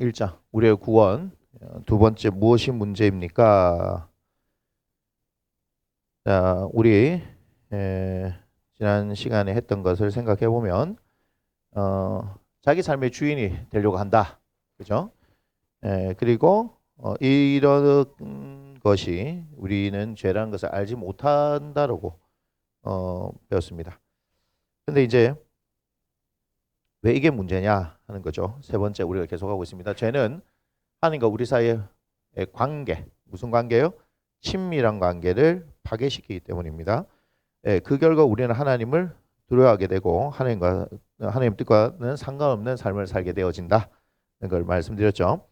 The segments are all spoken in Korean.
1장 우리의 구원. 두 번째, 무엇이 문제입니까? 자, 우리 지난 시간에 했던 것을 생각해 보면 자기 삶의 주인이 되려고 한다. 그죠? 그리고 이런 것이 우리는 죄라는 것을 알지 못한다라고 배웠습니다. 근데 이제 왜 이게 문제냐 하는 거죠. 세 번째 우리가 계속하고 있습니다. 죄는 하나님과 우리 사이의 관계, 무슨 관계요? 친밀한 관계를 파괴시키기 때문입니다. 그 결과 우리는 하나님을 두려워하게 되고 하나님 뜻과는 상관없는 삶을 살게 되어진다. 걸 말씀드렸죠.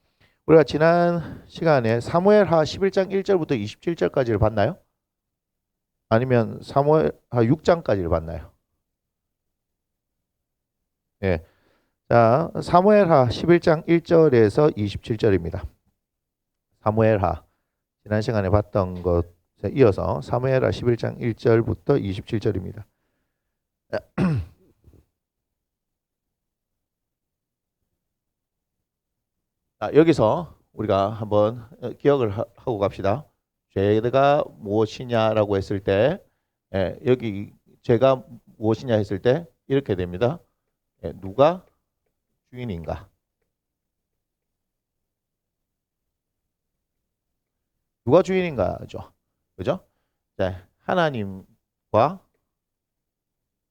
우리가 지난 시간에 사무엘하 11장 1절부터 27절까지를 봤나요? 아니면 사무엘하 6장까지를 봤나요? 예. 자, 사무엘하 11장 1절에서 27절입니다. 사무엘하 지난 시간에 봤던 것에 이어서 사무엘하 11장 1절부터 27절입니다. 여기서 우리가 한번 기억을 하고 갑시다. 죄가 무엇이냐라고 했을 때 여기 죄가 무엇이냐 했을 때 이렇게 됩니다. 누가 주인인가? 누가 주인인가죠? 그죠? 네, 하나님과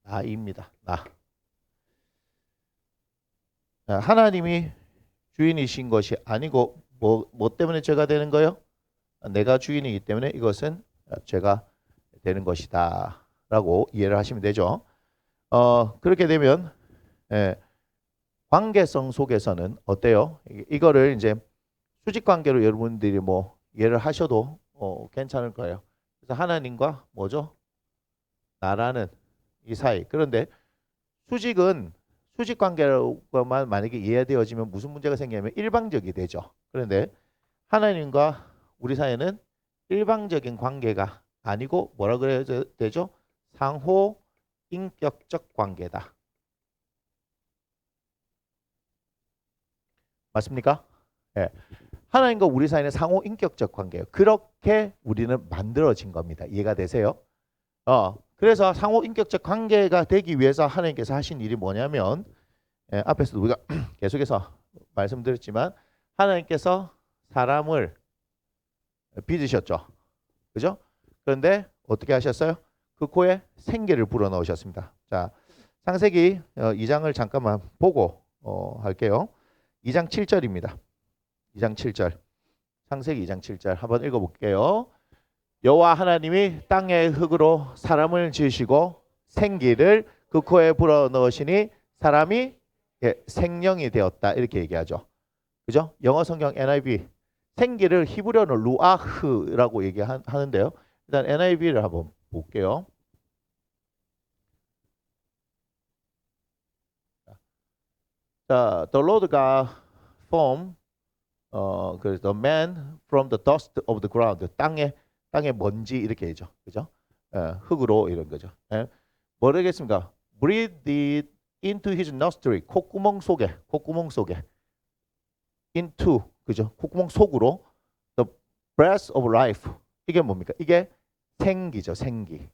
나입니다. 나. 하나님이 주인이신 것이 아니고 뭐 때문에 죄가 되는 거요? 내가 주인이기 때문에 이것은 죄가 되는 것이다 라고 이해를 하시면 되죠. 그렇게 되면 관계성 속에서는 어때요? 이거를 이제 수직 관계로 여러분들이 뭐 이해를 하셔도 괜찮을 거예요. 그래서 하나님과 뭐죠? 나라는 이 사이. 그런데 수직 관계로만 만약에 이해되어지면 무슨 문제가 생기냐면 일방적이 되죠. 그런데 하나님과 우리 사이는 일방적인 관계가 아니고 뭐라 그래야 되죠? 상호 인격적 관계다. 맞습니까? 예. 하나님과 우리 사이는 상호 인격적 관계예요. 그렇게 우리는 만들어진 겁니다. 이해가 되세요? 그래서 상호 인격적 관계가 되기 위해서 하나님께서 하신 일이 뭐냐면 앞에서도 우리가 계속해서 말씀드렸지만 하나님께서 사람을 빚으셨죠. 그죠? 그런데 어떻게 하셨어요? 그 코에 생기를 불어넣으셨습니다. 자, 창세기 2장을 잠깐만 보고 할게요. 2장 7절입니다. 2장 7절. 창세기 2장 7절 한번 읽어볼게요. 여호와 하나님이 땅의 흙으로 사람을 지으시고 생기를 그 코에 불어넣으시니 사람이 생령이 되었다. 이렇게 얘기하죠. 그죠? 영어 성경 NIV 생기를 히브리어는 루아흐라고 얘기하는데요. 일단 NIV를 한번 볼게요. The Lord God formed the man from the dust of the ground. 땅의 먼지 이렇게 되죠. 그죠? 흙으로 이런 거죠. 뭐라겠습니까? Breathed it into his nostril. 콧구멍 속에 into 그죠? 콧구멍 속으로 the breath of life. 이게 뭡니까? 이게 생기죠. 생기.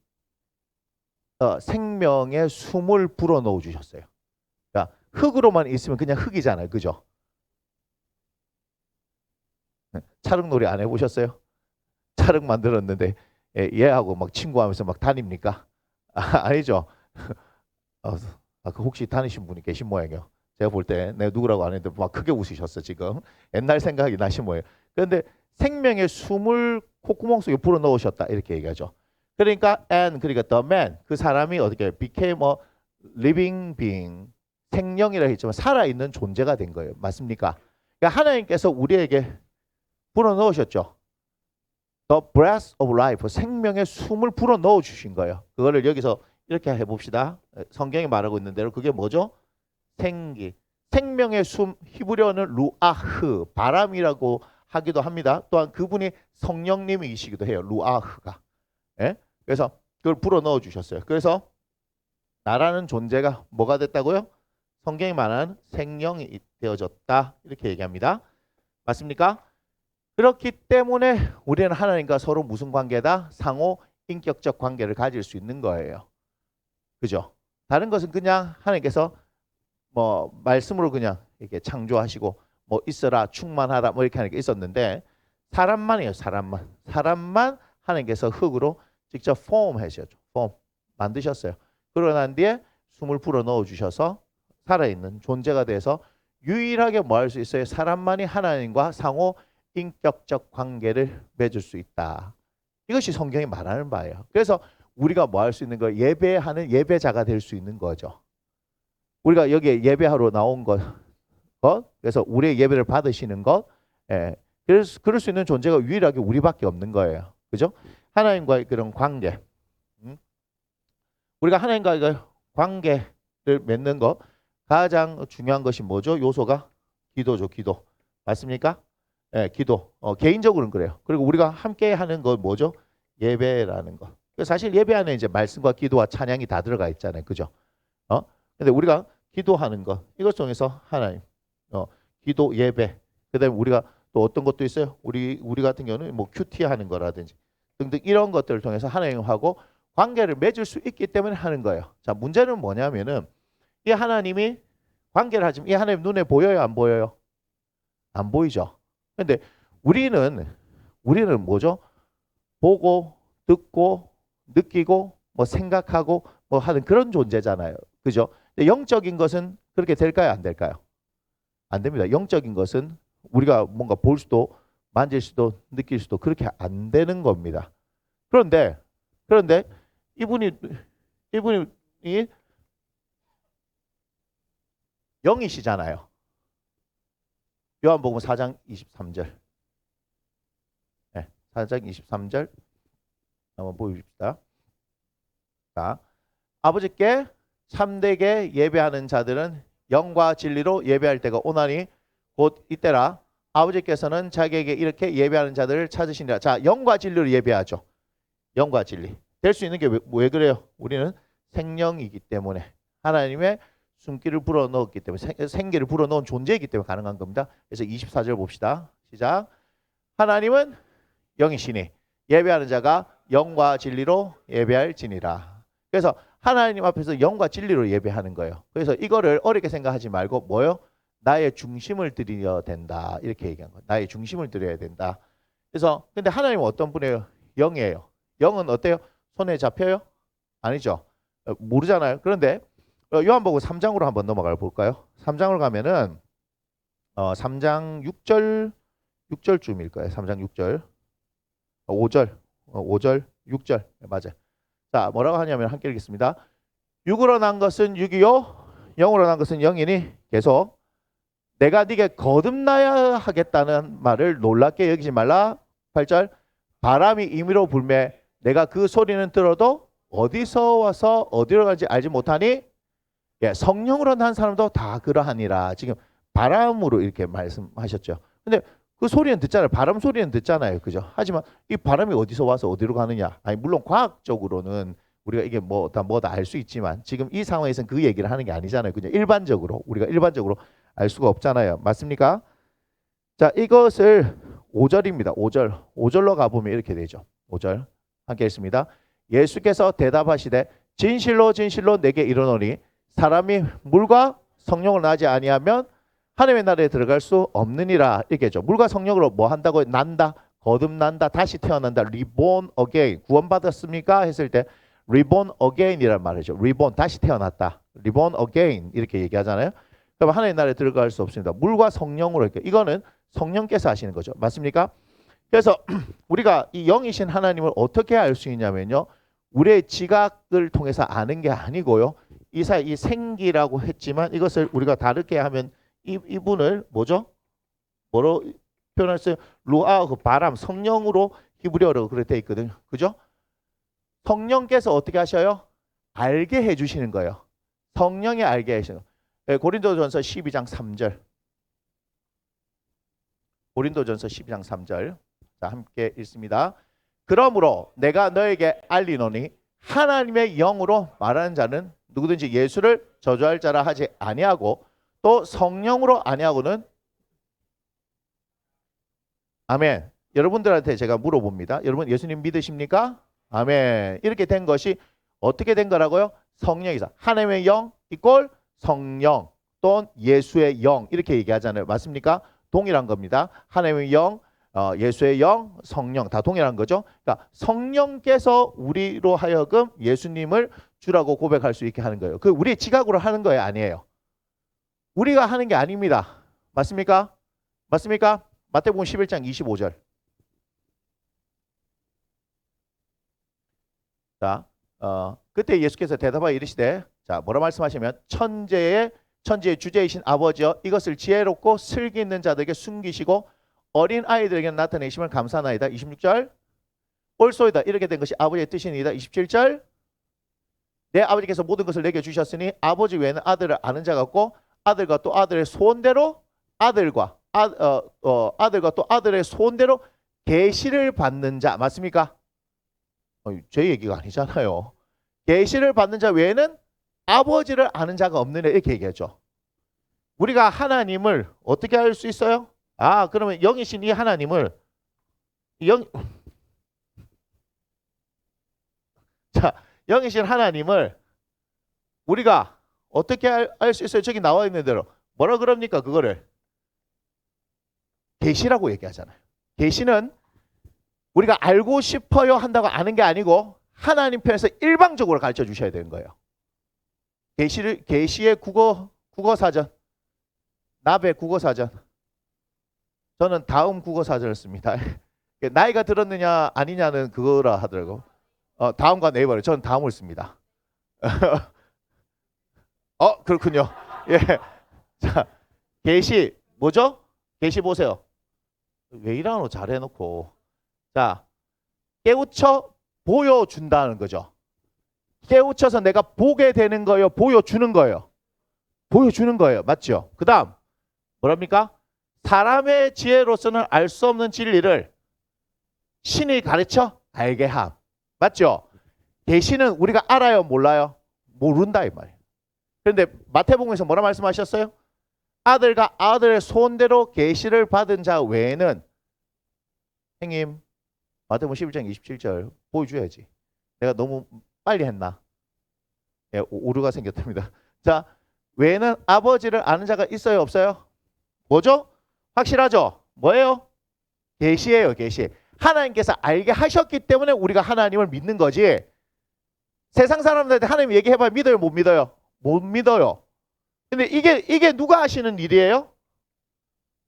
생명의 숨을 불어넣어 주셨어요. 그러니까 흙으로만 있으면 그냥 흙이잖아요. 그죠? 찰흙놀이 안 해보셨어요? 찰흙 만들었는데 얘하고 막 친구하면서 막 다닙니까? 아니죠. 그 혹시 다니신 분이 계신 모양이요. 제가 볼 때 내가 누구라고 안 했는데 막 크게 웃으셨어 지금. 옛날 생각이 나신 모양이에요. 그런데 생명의 숨을 콧구멍 속에 불어넣으셨다 이렇게 얘기하죠. 그러니까 the man 그 사람이 어떻게 became a living being 생명이라 했지만 살아있는 존재가 된 거예요. 맞습니까? 그러니까 하나님께서 우리에게 불어넣으셨죠. The breath of life 생명의 숨을 불어넣어 주신 거예요. 그거를 여기서 이렇게 해봅시다. 성경이 말하고 있는 대로 그게 뭐죠? 생기. 생명의 숨 히브리어는 루아흐 바람이라고 하기도 합니다. 또한 그분이 성령님이시기도 해요. 루아흐가. 그래서 그걸 불어넣어 주셨어요. 그래서 나라는 존재가 뭐가 됐다고요? 성경이 말하는 생령이 되어졌다. 이렇게 얘기합니다. 맞습니까? 그렇기 때문에 우리는 하나님과 서로 무슨 관계다? 상호 인격적 관계를 가질 수 있는 거예요. 그죠? 다른 것은 그냥 하나님께서 뭐 말씀으로 그냥 이렇게 창조하시고 뭐 있어라 충만하라 뭐 이렇게 하는 게 있었는데 사람만이에요. 사람만 하나님께서 흙으로 직접 폼 하셨죠. 폼 만드셨어요. 그러고 난 뒤에 숨을 불어 넣어 주셔서 살아있는 존재가 돼서 유일하게 뭐 할 수 있어요? 사람만이 하나님과 상호 인격적 관계를 맺을 수 있다. 이것이 성경이 말하는 바예요. 그래서 우리가 뭐 할 수 있는 거 예배하는 예배자가 될 수 있는 거죠. 우리가 여기에 예배하러 나온 것, 그래서 우리의 예배를 받으시는 것, 예. 그래서 그럴 수 있는 존재가 유일하게 우리밖에 없는 거예요. 그죠? 하나님과의 그런 관계. 우리가 하나님과의 관계를 맺는 것 가장 중요한 것이 뭐죠? 요소가 기도죠. 기도. 맞습니까? 예, 기도. 개인적으로는 그래요. 그리고 우리가 함께 하는 것 뭐죠? 예배라는 것. 사실 예배 안에 이제 말씀과 기도와 찬양이 다 들어가 있잖아요. 그죠? 근데 우리가 기도하는 것 이것 통해서 하나님 기도 예배 그다음에 우리가 또 어떤 것도 있어요. 우리 같은 경우는 뭐 큐티 하는 거라든지 등등 이런 것들을 통해서 하나님하고 관계를 맺을 수 있기 때문에 하는 거예요. 자, 문제는 뭐냐면은 이 하나님이 관계를 하지만 이 하나님 눈에 보여요, 안 보여요? 안 보이죠. 근데 우리는 뭐죠? 보고 듣고 느끼고 뭐 생각하고 뭐 하는 그런 존재잖아요. 그죠? 근데 영적인 것은 그렇게 될까요? 안 될까요? 안 됩니다. 영적인 것은 우리가 뭔가 볼 수도 만질 수도 느낄 수도 그렇게 안 되는 겁니다. 그런데 이분이 영이시잖아요. 요한복음 4장 23절. 네, 4장 23절 한번 보여줍시다. 자, 아버지께 참되게 예배하는 자들은 영과 진리로 예배할 때가 오나니 곧 이때라. 아버지께서는 자기에게 이렇게 예배하는 자들을 찾으시니라. 자, 영과 진리로 예배하죠. 영과 진리. 될 수 있는 게 왜 그래요? 우리는 생명이기 때문에 하나님의 숨기를 불어넣었기 때문에 생기를 불어넣은 존재이기 때문에 가능한 겁니다. 그래서 24절 봅시다. 시작. 하나님은 영이시니 예배하는 자가 영과 진리로 예배할지니라. 그래서 하나님 앞에서 영과 진리로 예배하는 거예요. 그래서 이거를 어렵게 생각하지 말고 뭐요? 나의 중심을 드려야 된다. 이렇게 얘기한 거예요. 나의 중심을 드려야 된다. 그래서 근데 하나님은 어떤 분이에요? 영이에요. 영은 어때요? 손에 잡혀요? 아니죠. 모르잖아요. 그런데 요한복음 3장으로 한번 넘어가 볼까요? 3장으로 가면은 3장 6절쯤일 거예요. 3장 6절. 5절, 6절. 맞아요. 자, 뭐라고 하냐면 함께 읽겠습니다. 육으로 난 것은 육이요 영으로 난 것은 영이니 계속 내가 네게 거듭나야 하겠다는 말을 놀랍게 여기지 말라. 8절 바람이 임의로 불매 내가 그 소리는 들어도 어디서 와서 어디로 가는지 알지 못하니 예, 성령으로 난 사람도 다 그러하니라. 지금 바람으로 이렇게 말씀하셨죠. 근데 그 소리는 듣잖아요. 바람 소리는 듣잖아요. 그죠? 하지만 이 바람이 어디서 와서 어디로 가느냐? 아니 물론 과학적으로는 우리가 이게 뭐다 알 수 있지만 지금 이 상황에서는 그 얘기를 하는 게 아니잖아요. 그냥 우리가 일반적으로 알 수가 없잖아요. 맞습니까? 자, 이것을 5절입니다. 5절로 가보면 이렇게 되죠. 5절 함께 읽습니다. 예수께서 대답하시되 진실로 진실로 내게 이르노니 사람이 물과 성령을 나지 아니하면 하나님의 나라에 들어갈 수 없느니라. 이렇게죠. 물과 성령으로 뭐 한다고? 난다, 거듭난다, 다시 태어난다. reborn again. 구원받았습니까? 했을 때 reborn again이란 말이죠. reborn, 다시 태어났다. reborn again 이렇게 얘기하잖아요. 그럼 하나님의 나라에 들어갈 수 없습니다. 물과 성령으로 이렇게. 이거는 성령께서 하시는 거죠. 맞습니까? 그래서 우리가 이 영이신 하나님을 어떻게 알 수 있냐면요. 우리의 지각을 통해서 아는 게 아니고요. 이 생기라고 했지만 이것을 우리가 다르게 하면 이분을 뭐죠? 뭐로 표현했어요? 루아, 그 바람, 성령으로 히브리어로 그렇게 돼 있거든요. 그죠? 성령께서 어떻게 하셔요? 알게 해주시는 거예요. 성령이 알게 하시는 거예요. 고린도전서 12장 3절. 고린도전서 12장 3절. 자, 함께 읽습니다. 그러므로 내가 너에게 알리노니 하나님의 영으로 말하는 자는 누구든지 예수를 저주할 자라 하지 아니하고 또 성령으로 아니하고는 아멘. 여러분들한테 제가 물어봅니다. 여러분 예수님 믿으십니까? 아멘. 이렇게 된 것이 어떻게 된 거라고요? 성령이서 하나님의 영 이꼴 성령 또는 예수의 영 이렇게 얘기하잖아요. 맞습니까? 동일한 겁니다. 하나님의 영, 예수의 영, 성령 다 동일한 거죠. 그러니까 성령께서 우리로 하여금 예수님을 주라고 고백할 수 있게 하는 거예요. 그 우리의 지각으로 하는 거예요, 아니에요? 우리가 하는 게 아닙니다. 맞습니까? 맞습니까? 마태복음 11장 25절. 자, 그때 예수께서 대답하여 이르시되, 자, 뭐라 말씀하시면 천지의 주제이신 아버지여 이것을 지혜롭고 슬기 있는 자들에게 숨기시고 어린 아이들에게 나타내심을 감사하나이다. 26절. 옳소이다. 이렇게 된 것이 아버지의 뜻이니이다. 27절. 내 아버지께서 모든 것을 내게 주셨으니 아버지 외에는 아들을 아는 자가 없고 아들과 또 아들의 소원대로 아들과 또 아들의 소원대로 계시를 받는 자. 맞습니까? 제 얘기가 아니잖아요. 계시를 받는 자 외에는 아버지를 아는 자가 없느냐 이렇게 얘기하죠. 우리가 하나님을 어떻게 알 수 있어요? 그러면 영이신 이 하나님을 영이신 하나님을 우리가 어떻게 알 수 있어요? 저기 나와 있는 대로 뭐라 그럽니까? 그거를 계시라고 얘기하잖아요. 계시는 우리가 알고 싶어요 한다고 아는 게 아니고 하나님 편에서 일방적으로 가르쳐 주셔야 되는 거예요. 계시의 국어사전, 나베 국어사전. 저는 다음 국어사전을 씁니다. 나이가 들었느냐 아니냐는 그거라 하더라고. 다음과 네이버를 저는 다음을 씁니다. 그렇군요. 예. 자, 계시 뭐죠? 계시 보세요. 왜 이러노 잘해놓고. 자, 깨우쳐 보여준다는 거죠. 깨우쳐서 내가 보게 되는 거예요? 보여주는 거예요? 보여주는 거예요. 맞죠? 그 다음 뭐랍니까? 사람의 지혜로서는 알 수 없는 진리를 신이 가르쳐 알게 함. 맞죠? 계시는 우리가 알아요? 몰라요? 모른다 이 말이에요. 그런데 마태복음에서 뭐라 말씀하셨어요? 아들과 아들의 소원대로 계시를 받은 자 외에는 형님 마태복음 11장 27절 보여줘야지. 내가 너무 빨리 했나? 예, 오류가 생겼답니다. 자, 외에는 아버지를 아는 자가 있어요? 없어요? 뭐죠? 확실하죠? 뭐예요? 계시예요. 계시. 하나님께서 알게 하셨기 때문에 우리가 하나님을 믿는 거지. 세상 사람들한테 하나님 얘기해봐요. 믿어요? 못 믿어요? 못 믿어요. 근데 이게 누가 하시는 일이에요?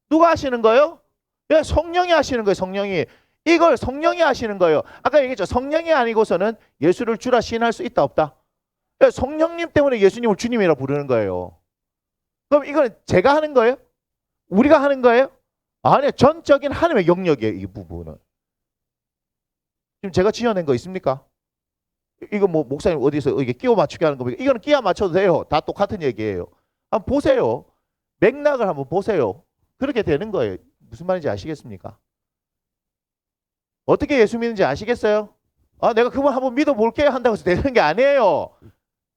누가 하시는 거예요? 예, 성령이 하시는 거예요. 성령이. 이걸 성령이 하시는 거예요. 아까 얘기했죠. 성령이 아니고서는 예수를 주라 시인할 수 있다 없다? 예, 성령님 때문에 예수님을 주님이라 부르는 거예요. 그럼 이건 제가 하는 거예요? 우리가 하는 거예요? 아니요. 전적인 하나님의 영역이에요. 이 부분은. 지금 제가 지어낸 거 있습니까? 이거 뭐 목사님 어디서 이게 끼워 맞추게 하는 겁니까? 이거는 끼워 맞춰도 돼요. 다 똑같은 얘기예요. 한번 보세요. 맥락을 한번 보세요. 그렇게 되는 거예요. 무슨 말인지 아시겠습니까? 어떻게 예수 믿는지 아시겠어요? 내가 그분 한번 믿어볼게요 한다고 해서 되는 게 아니에요.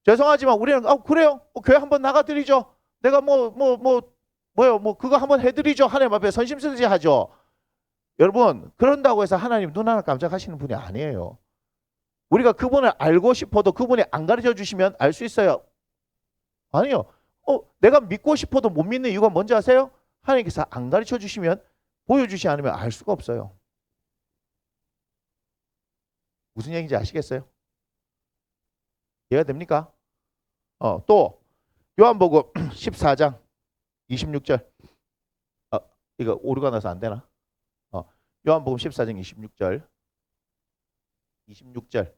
죄송하지만 우리는 그래요? 교회 한번 나가드리죠. 내가 그거 한번 해드리죠. 하나님 앞에 선심쓰지 하죠. 여러분 그런다고 해서 하나님 눈 하나 깜짝하시는 분이 아니에요. 우리가 그분을 알고 싶어도 그분이 안 가르쳐 주시면 알 수 있어요? 아니요. 내가 믿고 싶어도 못 믿는 이유가 뭔지 아세요? 하나님께서 안 가르쳐 주시면 보여주시 않으면 알 수가 없어요. 무슨 얘기인지 아시겠어요? 이해가 됩니까? 또 요한복음 14장 26절. 이거 오류가 나서 안 되나? 요한복음 14장 26절.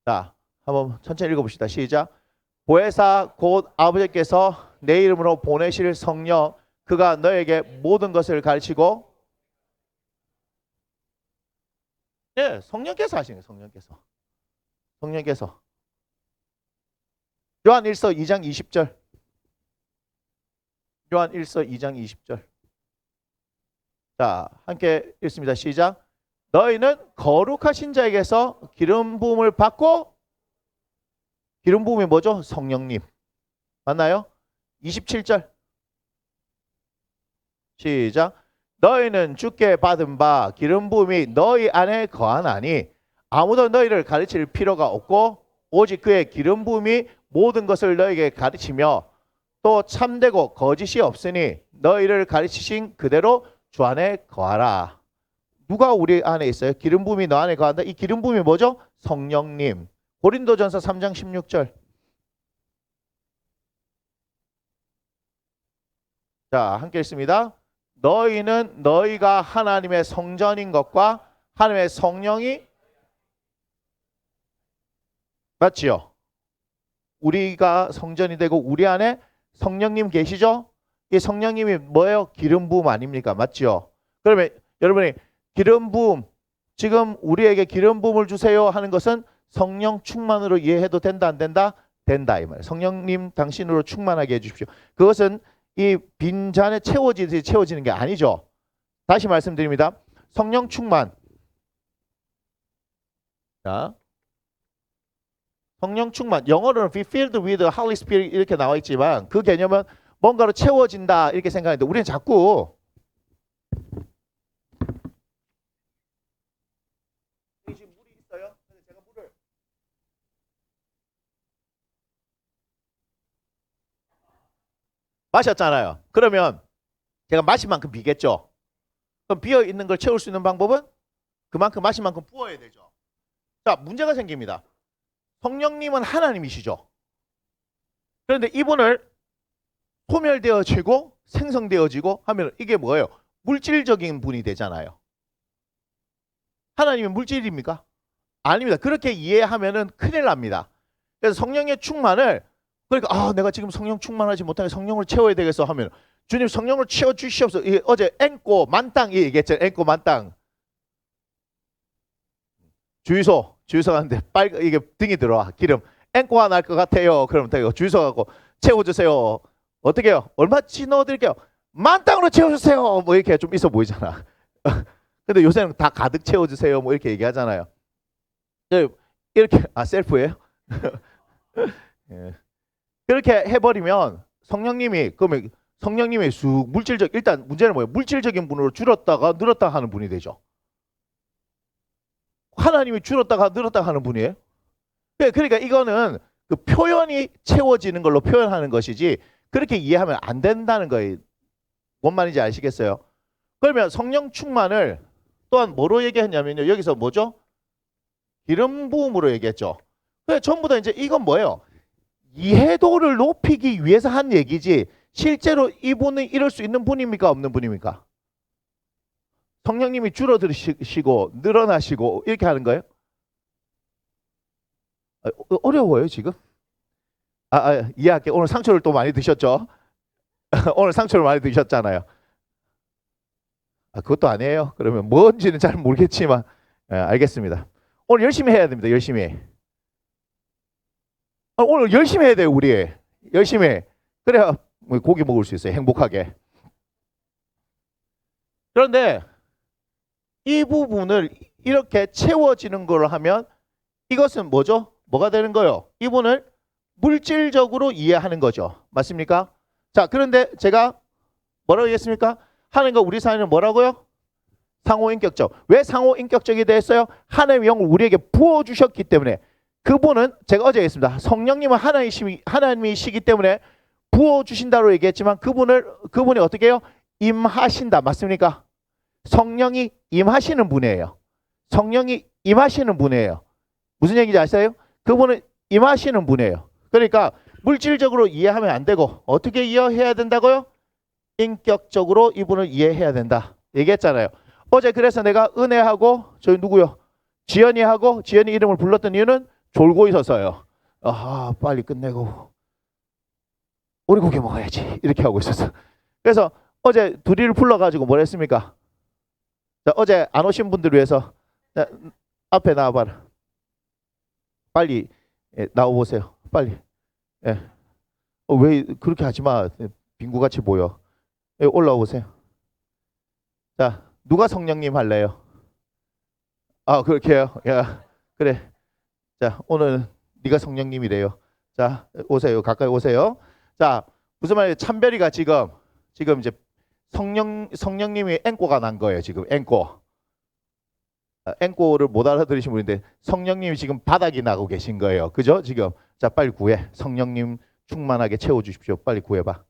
자, 한번 천천히 읽어봅시다. 시작. 보혜사 곧 아버지께서 내 이름으로 보내실 성령 그가 너에게 모든 것을 가르치고 네, 성령께서 하시는 거예요. 성령께서. 요한 1서 2장 20절. 요한 1서 2장 20절. 자, 함께 읽습니다. 시작. 너희는 거룩하신 자에게서 기름 부음을 받고 기름 부음이 뭐죠? 성령님. 맞나요? 27절. 시작. 너희는 주께 받은 바 기름 부음이 너희 안에 거하나니 아무도 너희를 가르칠 필요가 없고 오직 그의 기름 부음이 모든 것을 너희에게 가르치며 또 참되고 거짓이 없으니 너희를 가르치신 그대로 주 안에 거하라. 누가 우리 안에 있어요? 기름 부음이 너 안에 거한다. 이 기름 부음이 뭐죠? 성령님. 고린도전서 3장 16절. 자, 함께 읽습니다. 너희는 너희가 하나님의 성전인 것과 하나님의 성령이 맞지요? 우리가 성전이 되고 우리 안에 성령님 계시죠? 이 성령님이 뭐예요? 기름 부음 아닙니까? 맞죠? 그러면 여러분이 기름 부음, 지금 우리에게 기름 부음을 주세요 하는 것은 성령 충만으로 이해해도 된다 안 된다? 된다 이 말이에요. 성령님 당신으로 충만하게 해주십시오. 그것은 이 빈잔에 채워지듯이 채워지는 게 아니죠. 다시 말씀드립니다. 성령 충만. 자, 성령 충만. 영어로는 be filled with the Holy Spirit 이렇게 나와 있지만 그 개념은 뭔가로 채워진다 이렇게 생각하는데 우리는 자꾸 지금 물이 있어요. 제가 물을 마셨잖아요. 그러면 제가 마신 만큼 비겠죠. 그럼 비어 있는 걸 채울 수 있는 방법은 그만큼 마신 만큼 부어야 되죠. 자, 문제가 생깁니다. 성령님은 하나님이시죠. 그런데 이분을 소멸되어지고 생성되어지고 하면 이게 뭐예요? 물질적인 분이 되잖아요. 하나님은 물질입니까? 아닙니다. 그렇게 이해하면은 큰일 납니다. 그래서 성령의 충만을 그러니까 내가 지금 성령 충만하지 못하게 성령을 채워야 되겠어 하면 주님 성령을 채워 주시옵소서. 어제 앵꼬 만땅 얘기했잖아요. 앵꼬 만땅. 주유소 가는데 이게 등이 들어와 기름 앵꼬가 날 것 같아요. 그러면 주유소 가고 채워주세요. 어떻게 해요? 얼마치 넣어드릴게요. 만땅으로 채워주세요. 뭐 이렇게 좀 있어 보이잖아. 근데 요새는 다 가득 채워주세요. 뭐 이렇게 얘기하잖아요. 이렇게 셀프예요? 예. 그렇게 해버리면 그러면 성령님의 일단 문제는 뭐예요? 물질적인 분으로 줄었다가 늘었다 하는 분이 되죠. 하나님이 줄었다가 늘었다 하는 분이에요. 그러니까 이거는 그 표현이 채워지는 걸로 표현하는 것이지 그렇게 이해하면 안 된다는 거예요. 뭔 말인지 아시겠어요? 그러면 성령 충만을 또한 뭐로 얘기했냐면요. 여기서 뭐죠? 기름 부음으로 얘기했죠. 전부 다 이제 이건 뭐예요? 이해도를 높이기 위해서 한 얘기지 실제로 이분은 이럴 수 있는 분입니까? 없는 분입니까? 성령님이 줄어드시고 늘어나시고 이렇게 하는 거예요? 어려워요 지금? 이해할게요. 오늘 상처를 또 많이 드셨죠? 오늘 상처를 많이 드셨잖아요. 그것도 아니에요. 그러면 뭔지는 잘 모르겠지만 알겠습니다. 오늘 열심히 해야 됩니다. 열심히. 오늘 열심히 해야 돼요. 우리 열심히. 그래야 고기 먹을 수 있어요. 행복하게. 그런데 이 부분을 이렇게 채워지는 걸 하면 이것은 뭐죠? 뭐가 되는 거예요? 이분을 물질적으로 이해하는 거죠. 맞습니까? 자, 그런데 제가 뭐라고 했습니까? 하나님과 우리 사이는 뭐라고요? 상호인격적. 왜 상호인격적이 됐어요? 하나님의 영을 우리에게 부어주셨기 때문에. 그분은 제가 어제 했습니다. 성령님은 하나님이시기 때문에 부어주신다고 얘기했지만 그분이 어떻게 해요? 임하신다. 맞습니까? 성령이 임하시는 분이에요. 성령이 임하시는 분이에요. 무슨 얘기인지 아세요? 그분은 임하시는 분이에요. 그러니까 물질적으로 이해하면 안 되고 어떻게 이해해야 된다고요? 인격적으로 이분을 이해해야 된다. 얘기했잖아요. 어제 그래서 내가 은혜하고 저희 누구요? 지연이 이름을 불렀던 이유는 졸고 있었어요. 빨리 끝내고 우리 고기 먹어야지 이렇게 하고 있었어. 그래서 어제 둘이를 불러가지고 뭘 했습니까? 자, 어제 안 오신 분들을 위해서 앞에 나와봐라. 빨리 나와보세요. 빨리. 왜 그렇게 하지 마. 빙구같이 보여. 올라오세요. 자, 누가 성령님 할래요? 그렇게 해요. 야, 그래. 자, 오늘 네가 성령님이래요. 자, 오세요. 가까이 오세요. 자, 무슨 말이에요? 참별이가 지금 이제 성령님이 앵꼬가 난 거예요. 지금 앵꼬. 앵꼬를 못 알아들으신 분인데 성령님이 지금 바닥이 나고 계신 거예요. 그죠? 지금. 자, 빨리 구해. 성령님 충만하게 채워주십시오. 빨리 구해봐.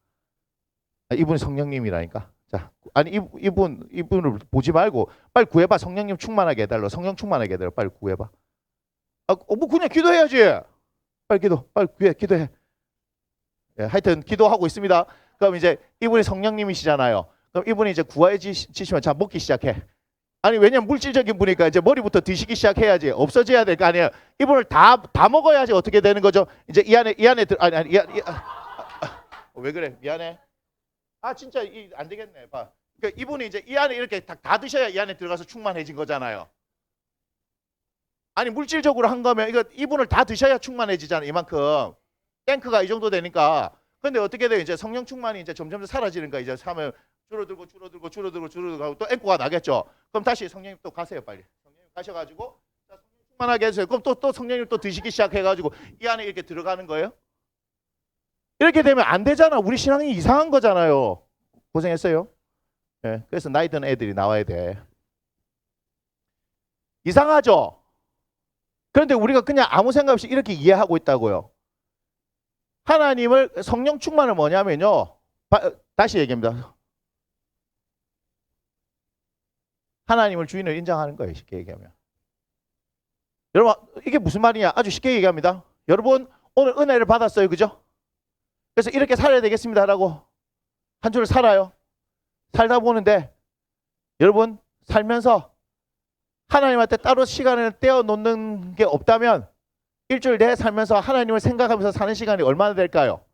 이분이 성령님이라니까. 자, 아니 이분을 보지 말고 빨리 구해봐. 성령님 충만하게 해달라. 성령 충만하게 해달라. 빨리 구해봐. 뭐 그냥 기도해야지. 빨리 기도해. 예, 하여튼 기도하고 있습니다. 그럼 이제 이분이 성령님이시잖아요. 그럼 이분이 이제 구해지시면 자 먹기 시작해. 아니 왜냐면 물질적인 분이니까 이제 머리부터 드시기 시작해야지. 없어져야 될 거 아니에요. 이분을 다 먹어야지 어떻게 되는 거죠? 이제 이 안에 왜 그래? 미안해. 진짜 안 되겠네. 봐. 그러니까 이분이 이제 이 안에 이렇게 다 드셔야 이 안에 들어가서 충만해진 거잖아요. 아니 물질적으로 한 거면 이분을 다 드셔야 충만해지잖아. 이만큼 탱크가 이 정도 되니까. 근데 어떻게 돼요? 이제 성령 충만이 이제 점점 사라지는 거야. 이제 하면 줄어들고 하고 또 앵꼬가 나겠죠. 그럼 다시 성령님 또 가세요, 빨리. 성령님 가셔가지고 자, 성령 충만하게 해주세요. 그럼 또 성령님 또 드시기 시작해가지고 이 안에 이렇게 들어가는 거예요. 이렇게 되면 안 되잖아. 우리 신앙이 이상한 거잖아요. 고생했어요. 네, 그래서 나이 든 애들이 나와야 돼. 이상하죠? 그런데 우리가 그냥 아무 생각 없이 이렇게 이해하고 있다고요. 하나님을 성령 충만은 뭐냐면요. 다시 얘기합니다. 하나님을 주인을 인정하는 거예요. 쉽게 얘기하면. 여러분 이게 무슨 말이냐. 아주 쉽게 얘기합니다. 여러분 오늘 은혜를 받았어요. 그죠? 그래서 이렇게 살아야 되겠습니다라고 한 주를 살아요. 살다 보는데 여러분 살면서 하나님한테 따로 시간을 떼어 놓는 게 없다면 일주일 내에 살면서 하나님을 생각하면서 사는 시간이 얼마나 될까요?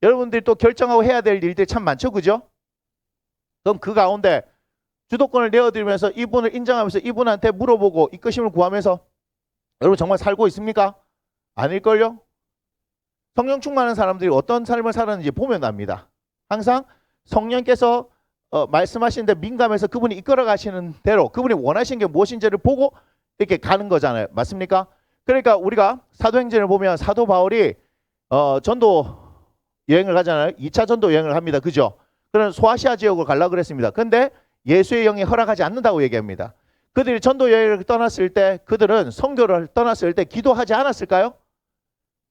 여러분들이 또 결정하고 해야 될 일들이 참 많죠. 그죠? 그럼 그 가운데 주도권을 내어드리면서 이분을 인정하면서 이분한테 물어보고 이끄심을 구하면서 여러분 정말 살고 있습니까? 아닐걸요? 성령 충만한 사람들이 어떤 삶을 살았는지 보면 압니다. 항상 성령께서 말씀하시는데 민감해서 그분이 이끌어 가시는 대로 그분이 원하시는 게 무엇인지를 보고 이렇게 가는 거잖아요. 맞습니까? 그러니까 우리가 사도행전을 보면 사도 바울이 전도 여행을 가잖아요. 2차 전도 여행을 합니다. 그죠? 그런 소아시아 지역을 가려고 그랬습니다. 근데 예수의 영이 허락하지 않는다고 얘기합니다. 그들이 전도 여행을 떠났을 때 그들은 선교를 떠났을 때 기도하지 않았을까요?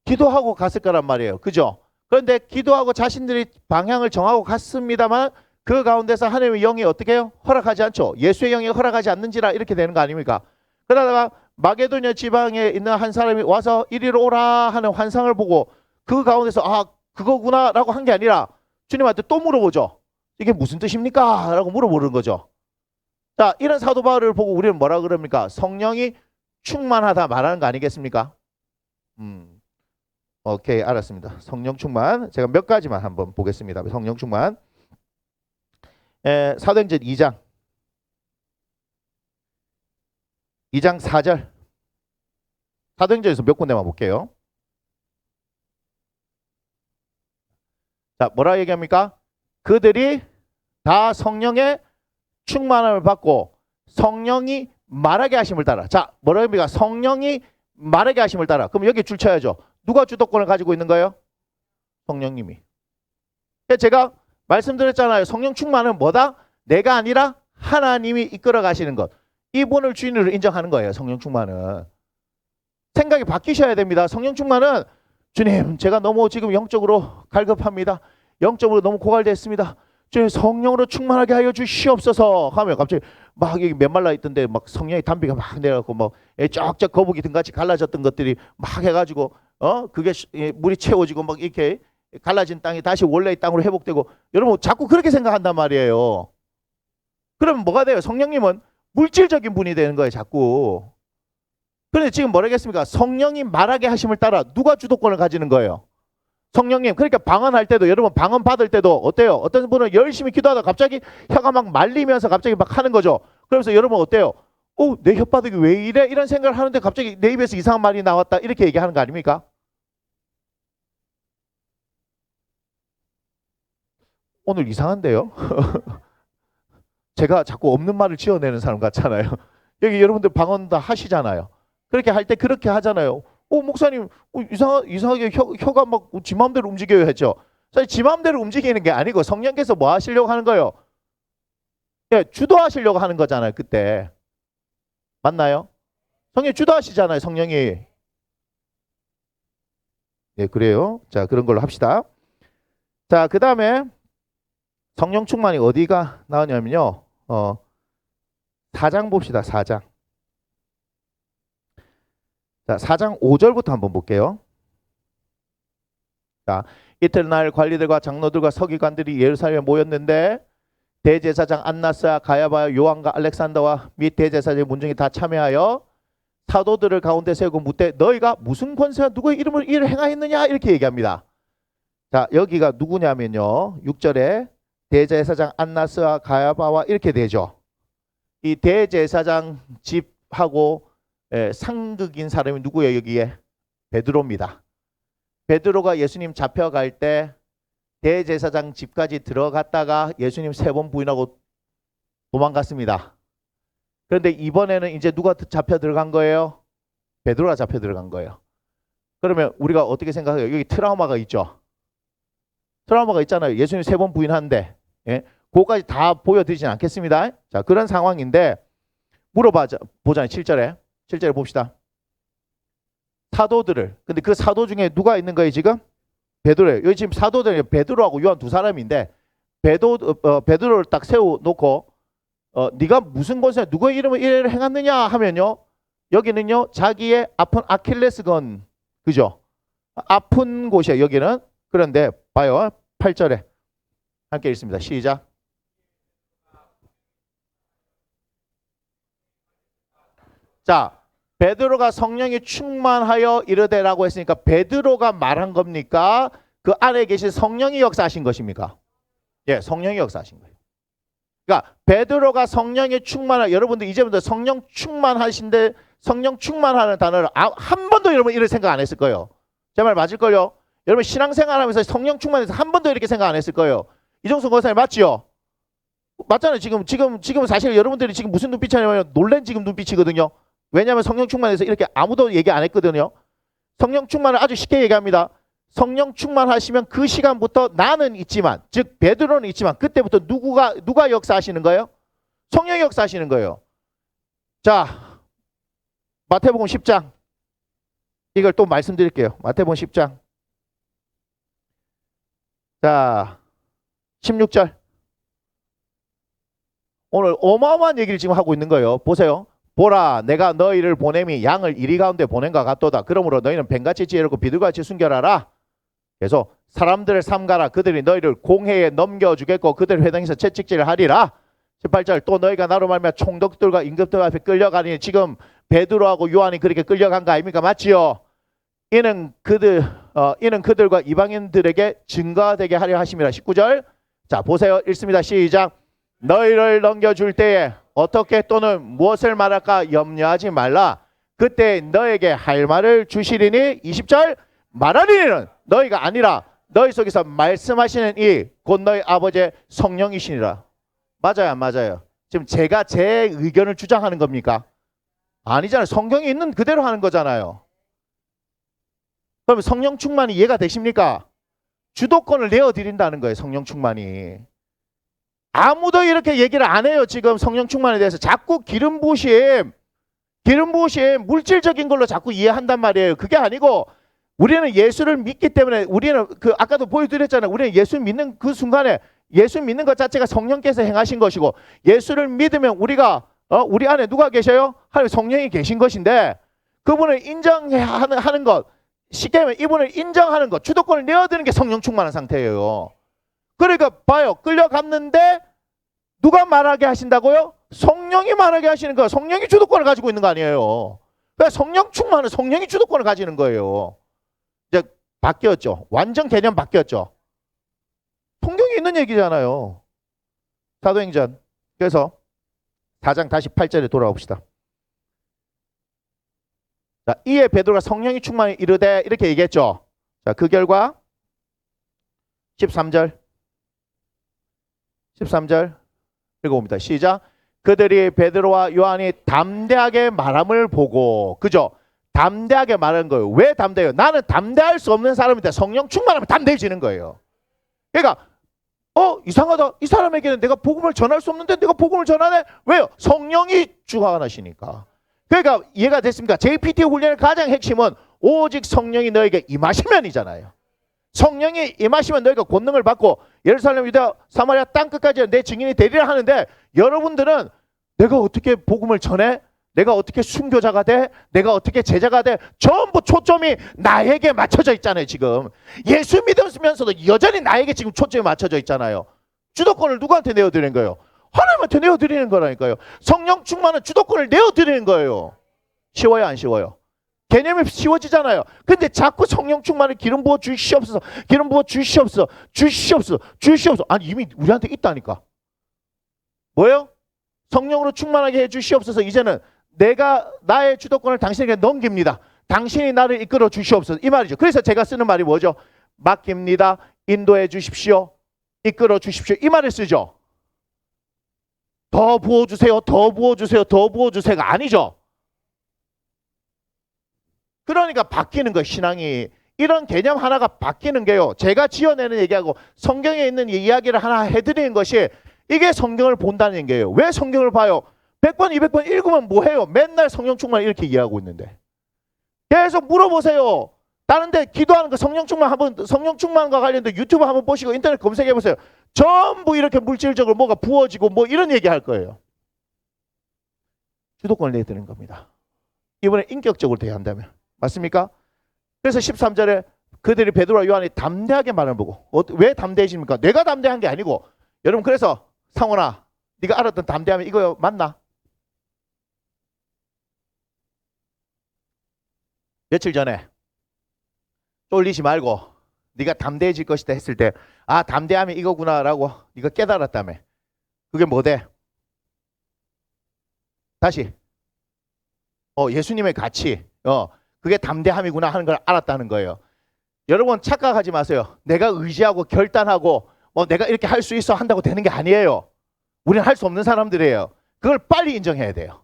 기도하고 갔을 거란 말이에요. 그죠? 그런데 기도하고 자신들이 방향을 정하고 갔습니다만 그 가운데서 하나님의 영이 어떻게 해요? 허락하지 않죠. 예수의 영이 허락하지 않는지라 이렇게 되는 거 아닙니까? 그러다가 마게도냐 지방에 있는 한 사람이 와서 이리로 오라 하는 환상을 보고 그 가운데서 그거구나 라고 한 게 아니라 주님한테 또 물어보죠. 이게 무슨 뜻입니까? 라고 물어보는 거죠. 자, 이런 사도 바울을 보고 우리는 뭐라 그럽니까? 성령이 충만하다 말하는 거 아니겠습니까? 오케이, 알았습니다. 성령 충만. 제가 몇 가지만 한번 보겠습니다. 성령 충만. 사도행전 2장 4절. 사도행전에서 몇 군데만 볼게요. 자, 뭐라 얘기합니까? 그들이 다 성령의 충만함을 받고 성령이 말하게 하심을 따라. 자, 뭐라 합니까? 성령이 말하게 하심을 따라. 그럼 여기 줄 쳐야죠. 누가 주도권을 가지고 있는 거예요? 성령님이. 제가 말씀드렸잖아요. 성령 충만은 뭐다? 내가 아니라 하나님이 이끌어 가시는 것. 이분을 주인으로 인정하는 거예요. 성령 충만은. 생각이 바뀌셔야 됩니다. 성령 충만은 주님, 제가 너무 지금 영적으로 갈급합니다. 영적으로 너무 고갈됐습니다. 주님, 성령으로 충만하게 하여 주시옵소서 하면 갑자기 막 여기 메말라 있던데 막 성령의 담비가 막 내려가고 막 쫙쫙 거북이 등같이 갈라졌던 것들이 막 해가지고 그게 물이 채워지고 막 이렇게 갈라진 땅이 다시 원래의 땅으로 회복되고. 여러분 자꾸 그렇게 생각한단 말이에요. 그러면 뭐가 돼요? 성령님은 물질적인 분이 되는 거예요. 자꾸. 그런데 지금 뭐라겠습니까? 성령이 말하게 하심을 따라 누가 주도권을 가지는 거예요? 성령님. 그러니까 방언할 때도 여러분 방언 받을 때도 어때요? 어떤 분은 열심히 기도하다 갑자기 혀가 막 말리면서 갑자기 막 하는 거죠. 그러면서 여러분 어때요? 내 혓바닥이 왜 이래? 이런 생각을 하는데 갑자기 내 입에서 이상한 말이 나왔다. 이렇게 얘기하는 거 아닙니까? 오늘 이상한데요? 제가 자꾸 없는 말을 지어내는 사람 같잖아요. 여기 여러분들 방언 다 하시잖아요. 그렇게 할 때 그렇게 하잖아요. 목사님 이상하게 혀가 막 지 마음대로 움직여요 했죠. 사실 지 마음대로 움직이는 게 아니고 성령께서 뭐 하시려고 하는 거예요? 예, 주도하시려고 하는 거잖아요. 그때 맞나요? 성령 주도하시잖아요. 성령이. 예, 그래요. 자, 그런 걸로 합시다. 자, 그 다음에 성령 충만이 어디가 나오냐면요. 4장 봅시다. 4장. 자, 4장 5절부터 한번 볼게요. 자, 이튿날 관리들과 장로들과 서기관들이 예루살렘에 모였는데 대제사장 안나스와 가야바와 요한과 알렉산더와 및 대제사장의 문중이 다 참여하여 사도들을 가운데 세우고 묻되 너희가 무슨 권세와 누구의 이름으로 이를 행하였느냐 이렇게 얘기합니다. 자, 여기가 누구냐면요. 6절에 대제사장 안나스와 가야바와 이렇게 되죠. 이 대제사장 집하고 상극인 사람이 누구예요? 여기에 베드로입니다. 베드로가 예수님 잡혀갈 때 대제사장 집까지 들어갔다가 예수님 3번 부인하고 도망갔습니다. 그런데 이번에는 이제 누가 잡혀 들어간 거예요? 베드로가 잡혀 들어간 거예요. 그러면 우리가 어떻게 생각해요? 여기 트라우마가 있죠. 트라우마가 있잖아요. 예수님 3번 부인하는데 그거까지 다 보여드리진 않겠습니다. 자, 그런 상황인데 보잖아요. 7절에 봅시다. 사도들을. 근데 그 사도 중에 누가 있는 거예요 지금? 베드로예요. 여기 지금 사도들 베드로하고 요한 2사람인데 베드로를 딱 세워놓고 네가 무슨 권세 누구의 이름을 이래를 행했느냐 하면요. 여기는요. 자기의 아픈 아킬레스건 그죠? 아픈 곳이에요. 여기는. 그런데 봐요. 8절에 함께 읽습니다. 시작. 자, 베드로가 성령이 충만하여 이르되라고 했으니까 베드로가 말한 겁니까? 그 안에 계신 성령이 역사하신 것입니까? 예, 성령이 역사하신 거예요. 그러니까 베드로가 성령이 충만하 여러분들 이제부터 성령 충만하신데 성령 충만하는 단어를 한 번도 여러분 이런 생각 안 했을 거예요. 제 말 맞을걸요? 여러분 신앙생활하면서 성령 충만해서 한 번도 이렇게 생각 안 했을 거예요. 이종수 권사님 맞지요? 맞잖아요. 지금 사실 여러분들이 지금 무슨 눈빛이냐면 놀란 지금 눈빛이거든요. 왜냐하면 성령 충만해서 이렇게 아무도 얘기 안 했거든요. 성령 충만을 아주 쉽게 얘기합니다. 성령 충만하시면 그 시간부터 나는 있지만 즉 베드로는 있지만 그때부터 누가 역사하시는 거예요? 성령이 역사하시는 거예요. 자, 마태복음 10장 이걸 또 말씀드릴게요. 마태복음 10장 자 16절 오늘 어마어마한 얘기를 지금 하고 있는 거예요. 보세요. 보라 내가 너희를 보냄이 양을 이리 가운데 보낸과 같도다. 그러므로 너희는 뱀같이 지혜롭고 비둘같이 순결하라. 그래서 사람들을 삼가라. 그들이 너희를 공회에 넘겨주겠고 그들 회당에서 채찍질을 하리라. 18절 또 너희가 나로 말미암아 총독들과 임금들 앞에 끌려가니 지금 베드로하고 요한이 그렇게 끌려간 거 아닙니까? 맞지요? 이는 그들과 이방인들에게 증거가 되게 하려 하심이라. 19절 자 보세요. 읽습니다. 시작. 너희를 넘겨줄 때에 어떻게 또는 무엇을 말할까 염려하지 말라. 그때 너에게 할 말을 주시리니 20절 말하리는 너희가 아니라 너희 속에서 말씀하시는 이 곧 너희 아버지의 성령이시니라. 맞아요 안 맞아요? 지금 제가 제 의견을 주장하는 겁니까? 아니잖아요. 성경에 있는 그대로 하는 거잖아요. 그럼 성령 충만이 이해가 되십니까? 주도권을 내어드린다는 거예요. 성령 충만이. 아무도 이렇게 얘기를 안 해요. 지금 성령 충만에 대해서 자꾸 기름 부으심 물질적인 걸로 자꾸 이해한단 말이에요. 그게 아니고 우리는 예수를 믿기 때문에 우리는 아까도 보여드렸잖아요. 우리는 예수 믿는 그 순간에 예수 믿는 것 자체가 성령께서 행하신 것이고 예수를 믿으면 우리가 우리 안에 누가 계셔요? 하나님 성령이 계신 것인데 그분을 인정하는 것 쉽게 말하면 이분을 인정하는 것 주도권을 내어드리는 게 성령 충만한 상태예요. 그러니까 봐요. 끌려갔는데 누가 말하게 하신다고요? 성령이 말하게 하시는 거예요. 성령이 주도권을 가지고 있는 거 아니에요. 그러니까 성령 충만은 성령이 주도권을 가지는 거예요. 이제 바뀌었죠. 완전 개념 바뀌었죠. 성경에 있는 얘기잖아요. 사도행전. 그래서 4장 다시 8절에 돌아옵시다. 자, 이에 베드로가 성령이 충만히 이르되 이렇게 얘기했죠. 자, 그 결과 13절 읽어봅니다. 시작. 그들이 베드로와 요한이 담대하게 말함을 보고 그죠? 담대하게 말하는 거예요. 왜 담대해요? 나는 담대할 수 없는 사람인데 성령 충만하면 담대해지는 거예요. 그러니까 이상하다. 이 사람에게는 내가 복음을 전할 수 없는데 내가 복음을 전하네? 왜요? 성령이 주관하시니까. 그러니까 이해가 됐습니까? JPT 훈련의 가장 핵심은 오직 성령이 너에게 임하시면이잖아요. 성령이 임하시면 너희가 권능을 받고 예루살렘, 유다, 사마리아 땅끝까지 내 증인이 되리라 하는데, 여러분들은 내가 어떻게 복음을 전해? 내가 어떻게 순교자가 돼? 내가 어떻게 제자가 돼? 전부 초점이 나에게 맞춰져 있잖아요. 지금 예수 믿으면서도 여전히 나에게 지금 초점이 맞춰져 있잖아요. 주도권을 누구한테 내어드리는 거예요? 하나님한테 내어드리는 거라니까요. 성령 충만은 주도권을 내어드리는 거예요. 쉬워요, 안 쉬워요? 개념이 쉬워지잖아요. 근데 자꾸 성령 충만을 기름 부어 주시옵소서, 기름 부어 주시옵소서, 주시옵소서, 주시옵소서. 아니 이미 우리한테 있다니까. 뭐예요? 성령으로 충만하게 해 주시옵소서. 이제는 내가 나의 주도권을 당신에게 넘깁니다. 당신이 나를 이끌어 주시옵소서. 이 말이죠. 그래서 제가 쓰는 말이 뭐죠? 맡깁니다. 인도해 주십시오. 이끌어 주십시오. 이 말을 쓰죠. 더 부어주세요. 더 부어주세요. 더 부어주세요가 아니죠. 그러니까 바뀌는 거예요. 신앙이. 이런 개념 하나가 바뀌는 게요. 제가 지어내는 얘기하고 성경에 있는 이야기를 하나 해드리는 것이, 이게 성경을 본다는 얘기예요. 왜 성경을 봐요? 100번, 200번 읽으면 뭐해요? 맨날 성령 충만 이렇게 이해하고 있는데. 계속 물어보세요. 다른 데 기도하는 거 성령 충만 한번, 성령 충만과 관련된 유튜브 한번 보시고 인터넷 검색해 보세요. 전부 이렇게 물질적으로 뭐가 부어지고 뭐 이런 얘기 할 거예요. 주도권을 내드리는 겁니다. 이번에 인격적으로 대한다면. 맞습니까? 그래서 13절에 그들이 베드로와 요한이 담대하게 말을 보고, 왜 담대해집니까? 내가 담대한 게 아니고, 여러분 그래서 상원아, 네가 알았던 담대함이 이거 맞나? 며칠 전에 쫄리지 말고 네가 담대해질 것이다 했을 때, 아 담대함이 이거구나 라고 네가 깨달았다며. 그게 뭐 돼? 다시 예수님의 가치, 그게 담대함이구나 하는 걸 알았다는 거예요. 여러분 착각하지 마세요. 내가 의지하고 결단하고 내가 이렇게 할 수 있어 한다고 되는 게 아니에요. 우리는 할 수 없는 사람들이에요. 그걸 빨리 인정해야 돼요.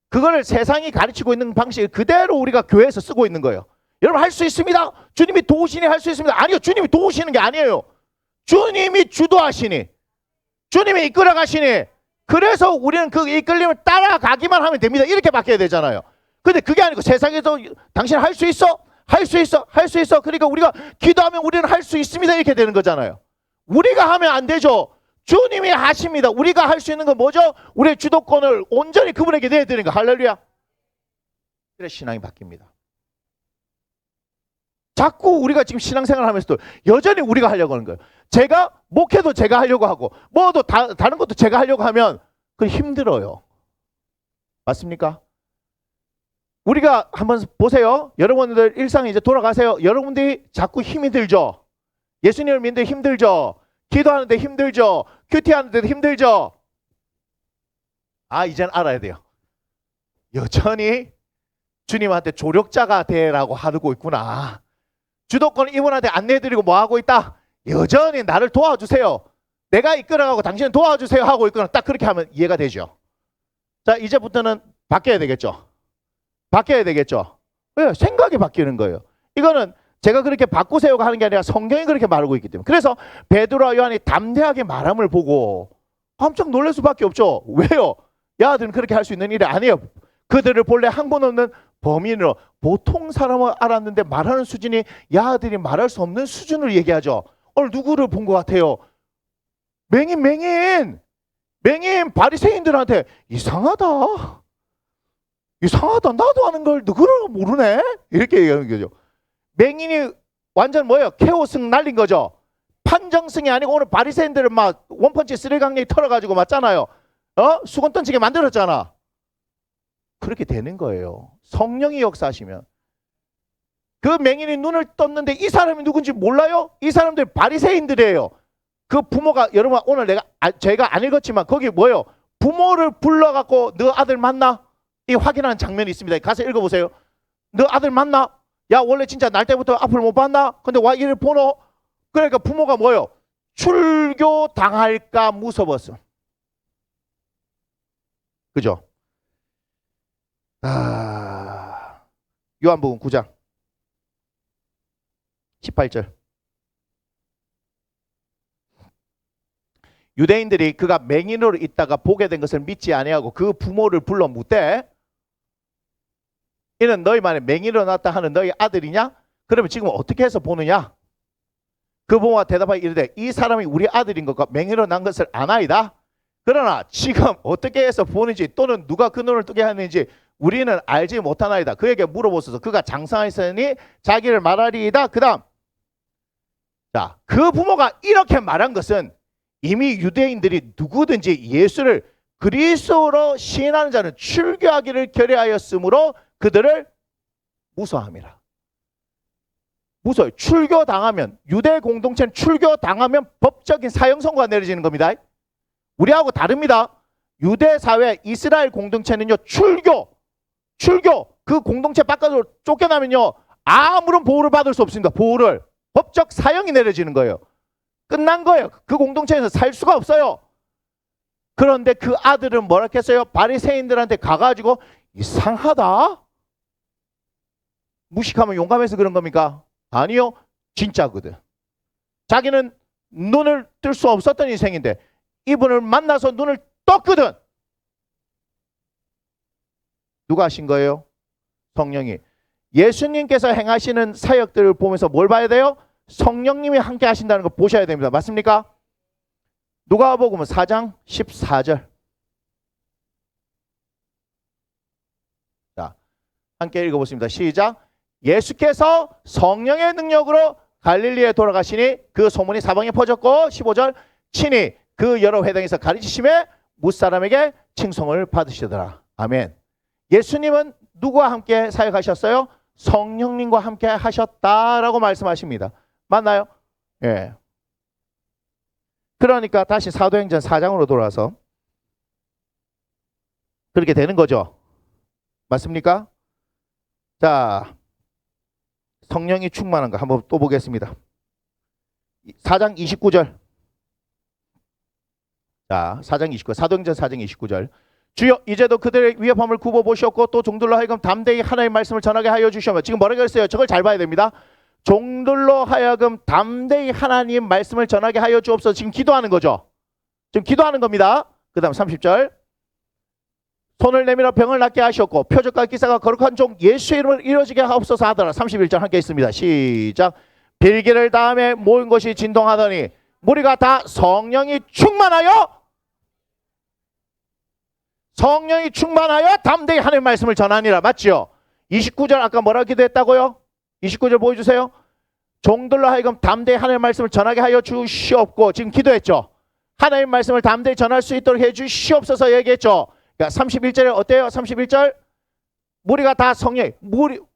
그거를 세상이 가르치고 있는 방식을 그대로 우리가 교회에서 쓰고 있는 거예요. 여러분 할 수 있습니다. 주님이 도우시니 할 수 있습니다. 아니요. 주님이 도우시는 게 아니에요. 주님이 주도하시니, 주님이 이끌어 가시니, 그래서 우리는 그 이끌림을 따라가기만 하면 됩니다. 이렇게 바뀌어야 되잖아요. 근데 그게 아니고 세상에서 당신 할 수 있어? 할 수 있어? 할 수 있어? 그러니까 우리가 기도하면 우리는 할 수 있습니다. 이렇게 되는 거잖아요. 우리가 하면 안 되죠. 주님이 하십니다. 우리가 할 수 있는 건 뭐죠? 우리의 주도권을 온전히 그분에게 내드리는 거. 할렐루야. 그래 신앙이 바뀝니다. 자꾸 우리가 지금 신앙생활을 하면서도 여전히 우리가 하려고 하는 거예요. 제가 목회도 제가 하려고 하고 뭐도 다른 것도 제가 하려고 하면 그게 힘들어요. 맞습니까? 우리가 한번 보세요. 여러분들 일상에 이제 돌아가세요. 여러분들이 자꾸 힘이 들죠. 예수님을 믿는데 힘들죠. 기도하는데 힘들죠. 큐티하는데도 힘들죠. 아 이젠 알아야 돼요. 여전히 주님한테 조력자가 되라고 하고 있구나. 주도권을 이분한테 안내해드리고 뭐 하고 있다? 여전히 나를 도와주세요. 내가 이끌어가고 당신은 도와주세요 하고 있구나. 딱 그렇게 하면 이해가 되죠. 자 이제부터는 바뀌어야 되겠죠. 바뀌어야 되겠죠. 왜? 생각이 바뀌는 거예요. 이거는 제가 그렇게 바꾸세요가 하는 게 아니라 성경이 그렇게 말하고 있기 때문에. 그래서 베드로와 요한이 담대하게 말함을 보고 깜짝 놀랄 수밖에 없죠. 왜요? 야들은 그렇게 할 수 있는 일이 아니에요. 그들을 본래 학문 없는 범인으로, 보통 사람을 알았는데 말하는 수준이 야들이 말할 수 없는 수준으로 얘기하죠. 오늘 누구를 본 것 같아요? 맹인 바리새인들한테 이상하다 나도 아는 걸 누구를 모르네 이렇게 얘기하는 거죠. 맹인이 완전 뭐예요? 케오승 날린 거죠. 판정승이 아니고 오늘 바리새인들을 막 원펀치 쓰레강냉이 털어가지고 맞잖아요. 수건 던지게 만들었잖아. 그렇게 되는 거예요. 성령이 역사하시면. 그 맹인이 눈을 떴는데 이 사람이 누군지 몰라요? 이 사람들 바리새인들이에요. 그 부모가, 여러분 오늘 제가 안 읽었지만 거기 뭐예요? 부모를 불러갖고 너 아들 맞나? 이 확인하는 장면이 있습니다. 가서 읽어보세요. 너 아들 맞나? 야 원래 진짜 날 때부터 앞을 못 봤나? 근데 와 이를 보노? 그러니까 부모가 뭐예요? 출교 당할까 무서웠어. 그죠? 요한복음 9장 18절. 유대인들이 그가 맹인으로 있다가 보게 된 것을 믿지 아니하고 그 부모를 불러 묻되 이는 너희 만에 맹인으로 났다 하는 너희 아들이냐? 그러면 지금 어떻게 해서 보느냐? 그 부모가 대답하여 이르되 이 사람이 우리 아들인 것과 맹인으로 난 것을 아나이다. 그러나 지금 어떻게 해서 보는지 또는 누가 그 눈을 뜨게 하는지 우리는 알지 못하나이다. 그에게 물어보소서. 그가 장사했으니 자기를 말하리이다. 그 다음, 자, 그 부모가 이렇게 말한 것은 이미 유대인들이 누구든지 예수를 그리스도로 시인하는 자는 출교하기를 결의하였으므로 그들을 무서워함이라. 무서워요. 출교당하면, 유대 공동체는 출교당하면 법적인 사형 선고가 내려지는 겁니다. 우리하고 다릅니다. 유대 사회, 이스라엘 공동체는요, 출교, 그 공동체 바깥으로 쫓겨나면요, 아무런 보호를 받을 수 없습니다. 보호를. 법적 사형이 내려지는 거예요. 끝난 거예요. 그 공동체에서 살 수가 없어요. 그런데 그 아들은 뭐라 했어요? 바리새인들한테 가가지고 이상하다? 무식하면 용감해서 그런 겁니까? 아니요. 진짜거든. 자기는 눈을 뜰 수 없었던 인생인데 이분을 만나서 눈을 떴거든. 누가 하신 거예요? 성령이. 예수님께서 행하시는 사역들을 보면서 뭘 봐야 돼요? 성령님이 함께 하신다는 걸 보셔야 됩니다. 맞습니까? 누가복음 4장 14절. 자, 함께 읽어보겠습니다. 시작. 예수께서 성령의 능력으로 갈릴리에 돌아가시니 그 소문이 사방에 퍼졌고 15절. 친히 그 여러 회당에서 가르치심에 무사람에게 칭송을 받으시더라. 아멘. 예수님은 누구와 함께 사역하셨어요? 성령님과 함께 하셨다라고 말씀하십니다. 맞나요? 예. 그러니까 다시 사도행전 4장으로 돌아와서 그렇게 되는 거죠. 맞습니까? 자, 성령이 충만한 거 한번 또 보겠습니다. 4장 29절. 자, 4장 29절. 사도행전 4장 29절. 주여 이제도 그들의 위협함을 굽어보셨고 또 종들로 하여금 담대히 하나님의 말씀을 전하게 하여 주시옵소서. 지금 뭐라고 했어요? 저걸 잘 봐야 됩니다. 종들로 하여금 담대히 하나님 말씀을 전하게 하여 주옵소서. 지금 기도하는 거죠. 지금 기도하는 겁니다. 그 다음 30절. 손을 내밀어 병을 낫게 하셨고 표적과 기사가 거룩한 종 예수의 이름을 이루어지게 하옵소서 하더라. 31절 함께 있습니다. 시작. 빌기를 다음에 모인 것이 진동하더니 무리가 다 성령이 충만하여 담대히 하나님의 말씀을 전하니라. 맞죠? 29절 아까 뭐라 기도했다고요? 29절 보여주세요. 종들로 하여금 담대히 하나님의 말씀을 전하게 하여 주시옵고 지금 기도했죠. 하나님의 말씀을 담대히 전할 수 있도록 해 주시옵소서 얘기했죠. 그러니까 31절에 어때요? 31절 무리가 다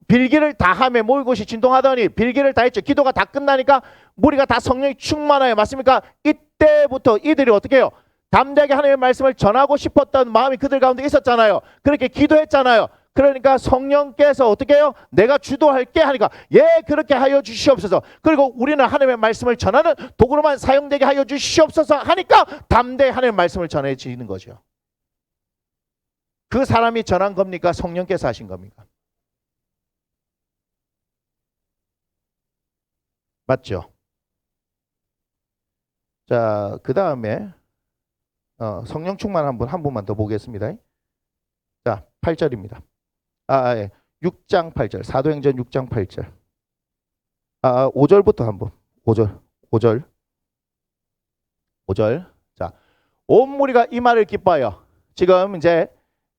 빌기를 다 하며 모인 곳이 진동하더니 빌기를 다 했죠. 기도가 다 끝나니까 무리가 다 성령이 충만해요. 맞습니까? 이때부터 이들이 어떻게 해요? 담대하게 하나님의 말씀을 전하고 싶었던 마음이 그들 가운데 있었잖아요. 그렇게 기도했잖아요. 그러니까 성령께서 어떻게 해요? 내가 주도할게 하니까 예 그렇게 하여 주시옵소서. 그리고 우리는 하나님의 말씀을 전하는 도구로만 사용되게 하여 주시옵소서 하니까 담대히 하나님의 말씀을 전해지는 거죠. 그 사람이 전한 겁니까? 성령께서 하신 겁니까? 맞죠? 자, 그 다음에 성령 충만 한 분만 더 보겠습니다. 자, 8절입니다. 6장 8절. 사도행전 6장 8절. 5절부터 한번. 5절. 자, 온 무리가 이 말을 기뻐하여. 지금 이제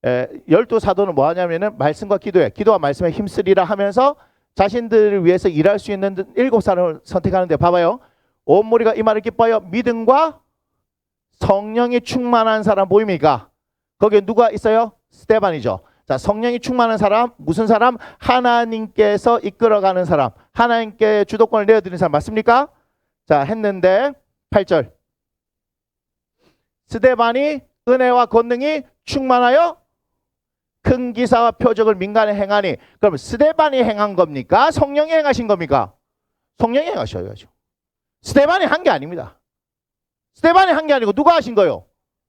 12사도는 뭐 하냐면은 말씀과 기도와 말씀에 힘쓰리라 하면서 자신들을 위해서 일할 수 있는 7사람을 선택하는데 봐봐요. 온 무리가 이 말을 기뻐하여 믿음과 성령이 충만한 사람 보입니까? 거기에 누가 있어요? 스데반이죠. 자, 성령이 충만한 사람, 무슨 사람? 하나님께서 이끌어가는 사람, 하나님께 주도권을 내어드리는 사람 맞습니까? 자, 했는데 8절. 스데반이 은혜와 권능이 충만하여 큰 기사와 표적을 민간에 행하니. 그럼 스데반이 행한 겁니까? 성령이 행하신 겁니까? 성령이 행하셔야죠. 스데반이 한 게 아닙니다. 스데반이 한 게 아니고 누가 하신 거예요?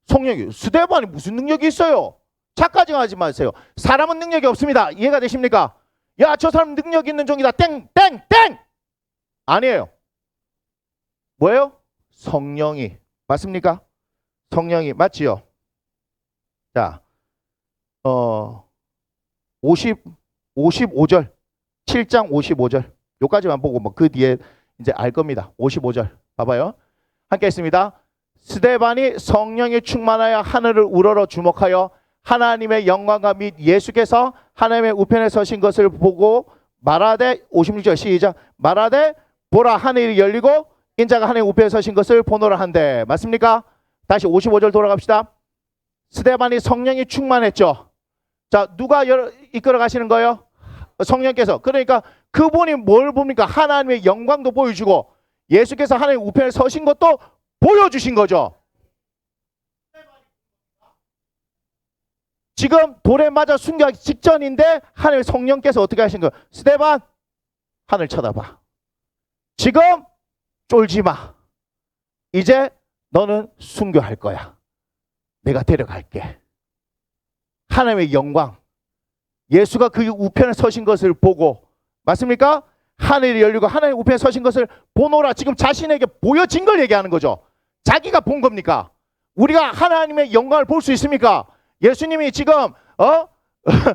성령이. 스데반이 무슨 능력이 있어요? 착각하지 마세요. 사람은 능력이 없습니다. 이해가 되십니까? 야, 저 사람 능력 있는 종이다. 땡, 땡, 땡. 아니에요. 뭐예요? 성령이. 맞습니까? 성령이. 맞지요? 자, 55절. 7장 55절. 요까지만 보고 뭐 그 뒤에 이제 알 겁니다. 55절. 봐봐요. 함께 했습니다. 스데반이 성령에 충만하여 하늘을 우러러 주목하여 하나님의 영광과 및 예수께서 하나님의 우편에 서신 것을 보고 말하되 56절 시작 말하되 보라 하늘이 열리고 인자가 하나님의 우편에 서신 것을 보노라 한대. 맞습니까? 다시 55절 돌아갑시다. 스데반이 성령이 충만했죠. 자, 누가 이끌어 가시는 거예요? 성령께서. 그러니까 그분이 뭘 봅니까? 하나님의 영광도 보여주고 예수께서 하나님의 우편에 서신 것도 보여주신 거죠. 지금 돌에 맞아 순교하기 직전인데 하나님의 성령께서 어떻게 하신 거예요? 스데반 하늘 쳐다봐. 지금 쫄지 마. 이제 너는 순교할 거야. 내가 데려갈게. 하나님의 영광. 예수가 그 우편에 서신 것을 보고 맞습니까? 하늘이 열리고 하나님의 우편에 서신 것을 보노라. 지금 자신에게 보여진 걸 얘기하는 거죠. 자기가 본 겁니까? 우리가 하나님의 영광을 볼 수 있습니까? 예수님이 지금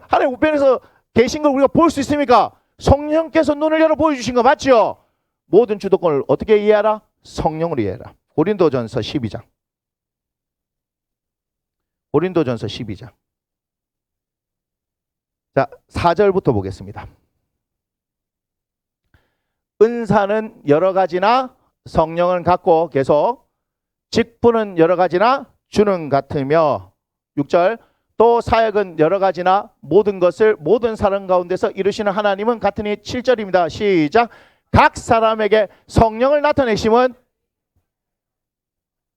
하나님 우편에서 계신 걸 우리가 볼 수 있습니까? 성령께서 눈을 열어 보여주신 거 맞죠? 모든 주도권을 어떻게 이해하라? 성령으로 이해하라. 고린도전서 12장. 고린도전서 12장. 자, 4절부터 보겠습니다. 은사는 여러 가지나 성령은 같고 계속 직분은 여러 가지나 주는 같으며 6절 또 사역은 여러 가지나 모든 것을 모든 사람 가운데서 이루시는 하나님은 같으니 7절입니다. 시작. 각 사람에게 성령을 나타내심은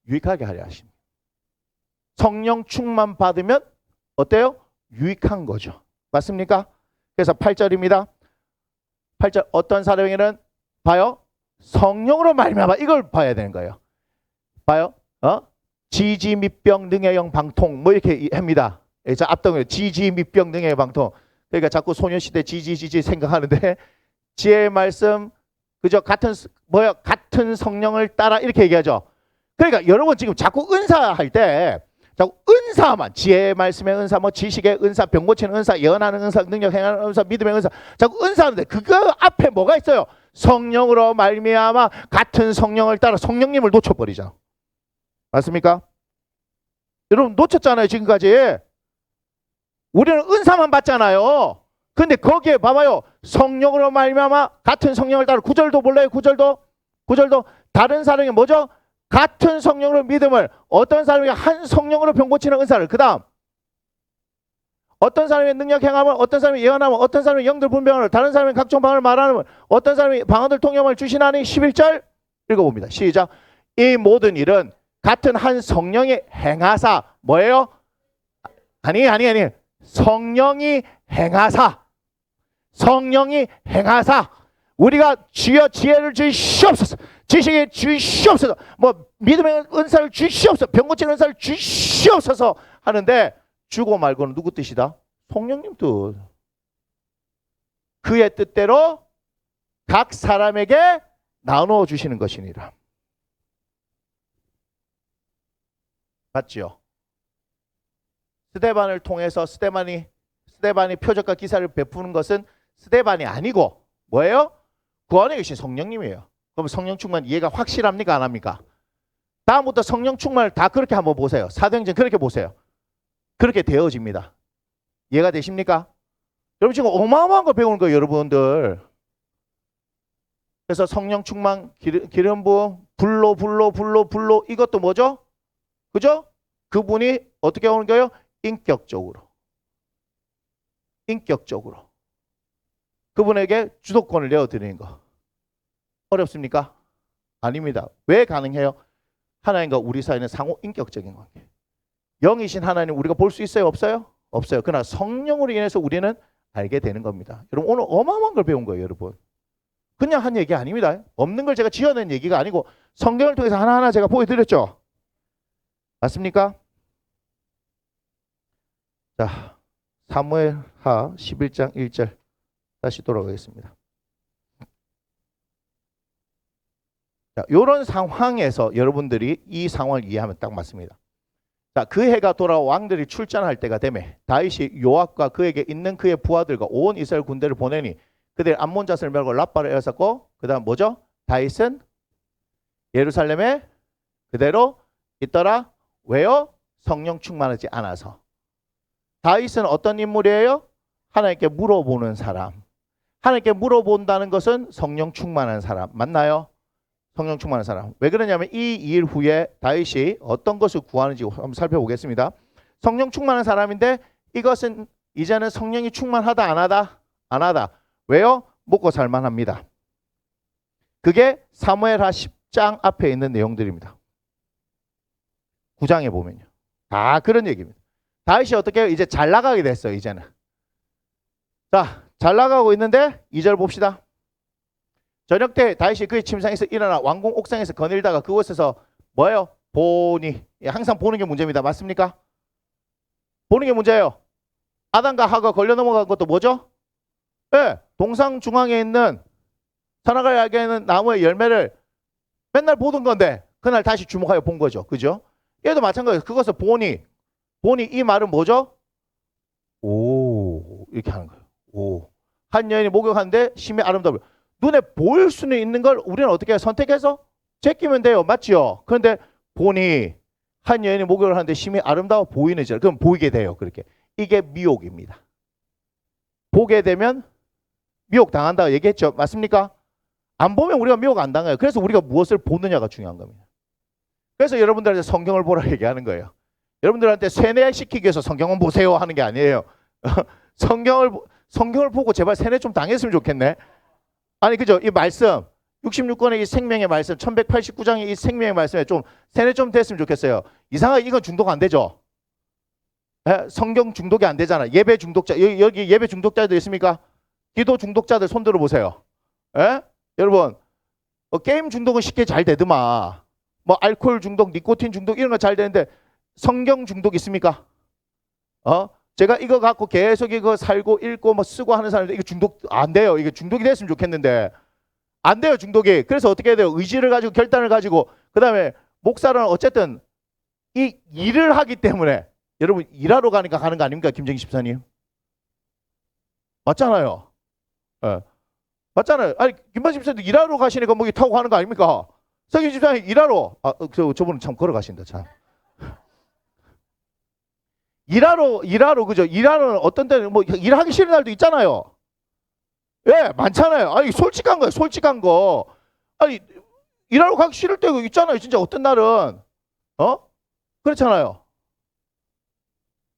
유익하게 하려 하십니다. 성령 충만 받으면 어때요? 유익한 거죠. 맞습니까? 그래서 8절입니다. 8절 어떤 사람에게는 봐요. 성령으로 말미암아 이걸 봐야 되는 거예요. 봐요. 지지 밑병 능의 영 방통 뭐 이렇게 합니다. 자, 앞동에 지지 밑병 능의 방통. 그러니까 자꾸 소녀시대 지지 생각하는데 지혜의 말씀 그죠? 같은 성령을 따라 이렇게 얘기하죠. 그러니까 여러분 지금 자꾸 은사할 때 자꾸 은사만 지혜의 말씀의 은사 뭐 지식의 은사 병 고치는 은사 예언하는 은사 능력 행하는 은사 믿음의 은사 자꾸 은사하는데 그거 앞에 뭐가 있어요? 성령으로 말미암아 같은 성령을 따라 성령님을 놓쳐버리잖아. 맞습니까? 여러분 놓쳤잖아요. 지금까지 우리는 은사만 받잖아요. 근데 거기에 봐봐요. 성령으로 말미암아 같은 성령을 따라 9절도 몰라요. 9절도 다른 사람이 뭐죠? 같은 성령으로 믿음을 어떤 사람이 한 성령으로 병 고치는 은사를 그 다음 어떤 사람이 능력 행함을 어떤 사람이 예언함을 어떤 사람이 영들 분별함을 다른 사람이 각종 방언을 말하는 어떤 사람이 방언들 통역을 주시나니 11절 읽어봅니다. 시작. 이 모든 일은 같은 한 성령이 행하사 뭐예요? 아니 성령이 행하사 우리가 주여 지혜를 주시옵소서 지식을 주시옵소서 뭐 믿음의 은사를 주시옵소서 병 고치는 은사를 주시옵소서 하는데 주고 말고는 누구 뜻이다? 성령님 뜻. 그의 뜻대로 각 사람에게 나누어 주시는 것이니라. 맞죠? 스데반을 통해서 스데반이 표적과 기사를 베푸는 것은 스데반이 아니고 뭐예요? 그 안에 계신 성령님이에요. 그럼 성령 충만 이해가 확실합니까? 안 합니까? 다음부터 성령 충만을 다 그렇게 한번 보세요. 사도행전 그렇게 보세요. 그렇게 되어집니다. 이해가 되십니까? 여러분 지금 어마어마한 거 배우는 거예요. 여러분들. 그래서 성령 충만 기름 부음 불로 이것도 뭐죠? 그죠? 그분이 어떻게 오는 거예요? 인격적으로 그분에게 주도권을 내어드리는 거 어렵습니까? 아닙니다. 왜 가능해요? 하나님과 우리 사이는 상호 인격적인 관계. 영이신 하나님 우리가 볼 수 있어요? 없어요? 없어요. 그러나 성령으로 인해서 우리는 알게 되는 겁니다. 여러분 오늘 어마어마한 걸 배운 거예요. 여러분 그냥 한 얘기 아닙니다. 없는 걸 제가 지어낸 얘기가 아니고 성경을 통해서 하나하나 제가 보여드렸죠. 맞습니까? 자, 사무엘하 11장 1절 다시 돌아가겠습니다. 자, 이런 상황에서 여러분들이 이 상황을 이해하면 딱 맞습니다. 자, 그 해가 돌아와 왕들이 출전할 때가 되매 다윗이 요압과 그에게 있는 그의 부하들과 온 이스라엘 군대를 보내니 그들이 암몬 잣을 메고 라빠를 에웠었고 그다음 뭐죠? 다윗은 예루살렘에 그대로 있더라. 왜요? 성령 충만하지 않아서. 다윗은 어떤 인물이에요? 하나님께 물어보는 사람. 하나님께 물어본다는 것은 성령 충만한 사람. 맞나요? 성령 충만한 사람. 왜 그러냐면 이 일 후에 다윗이 어떤 것을 구하는지 한번 살펴보겠습니다. 성령 충만한 사람인데 이것은 이제는 성령이 충만하다 안 하다? 안 하다. 왜요? 먹고 살만합니다. 그게 사무엘하 10장 앞에 있는 내용들입니다. 9장에 보면요. 다 그런 얘기입니다. 다윗이 어떻게 해요? 이제 잘 나가게 됐어요. 이제는. 자, 잘 나가고 있는데 2절 봅시다. 저녁 때 다윗이 그의 침상에서 일어나 왕궁 옥상에서 거닐다가 그곳에서 뭐예요? 보니. 항상 보는 게 문제입니다. 맞습니까? 보는 게 문제예요. 아담과 하가 걸려 넘어간 것도 뭐죠? 네, 동상 중앙에 있는 선악을 알게 하는 나무의 열매를 맨날 보던 건데 그날 다시 주목하여 본 거죠. 그죠? 얘도 마찬가지예요. 그것을 보니 이 말은 뭐죠? 오, 이렇게 하는 거예요. 오. 한 여인이 목욕하는데 심히 아름다워. 눈에 보일 수는 있는 걸 우리는 어떻게 선택해서 제끼면 돼요. 맞죠? 그런데 보니 한 여인이 목욕을 하는데 심히 아름다워 보이는 줄. 그럼 보이게 돼요. 그렇게. 이게 미혹입니다. 보게 되면 미혹 당한다고 얘기했죠. 맞습니까? 안 보면 우리가 미혹 안 당해요. 그래서 우리가 무엇을 보느냐가 중요한 겁니다. 그래서 여러분들한테 성경을 보라 얘기하는 거예요. 여러분들한테 세뇌시키기 위해서 성경은 보세요 하는 게 아니에요. 성경을 보고 제발 세뇌 좀 당했으면 좋겠네. 아니 그죠? 이 말씀 66권의 이 생명의 말씀 1189장의 이 생명의 말씀에 좀 세뇌 좀 됐으면 좋겠어요. 이상하게 이건 중독 안 되죠? 에? 성경 중독이 안 되잖아. 예배 중독자 여기 예배 중독자들 있습니까? 기도 중독자들 손 들어보세요. 에? 여러분 게임 중독은 쉽게 잘 되더만 뭐 알코올 중독, 니코틴 중독 이런 거 잘 되는데 성경 중독 있습니까? 제가 이거 갖고 계속 이거 살고 읽고 뭐 쓰고 하는 사람들 이거 중독 안 돼요. 이게 중독이 됐으면 좋겠는데 안 돼요. 중독이. 그래서 어떻게 해야 돼요? 의지를 가지고 결단을 가지고 그다음에 목사는 어쨌든 이 일을 하기 때문에 여러분 일하러 가니까 가는 거 아닙니까? 김정희 집사님. 맞잖아요. 네. 맞잖아요. 아니 김만식 집사님도 일하러 가시니까 뭐 타고 가는 거 아닙니까? 서기 집사님 일하러 저분은 참 걸어가신다 참. 일하러 그죠? 일하러 어떤 때는 뭐 일하기 싫은 날도 있잖아요. 예, 많잖아요. 아니 솔직한 거예요. 솔직한 거. 아니 일하러 가기 싫을 때가 있잖아요. 진짜 어떤 날은 그렇잖아요.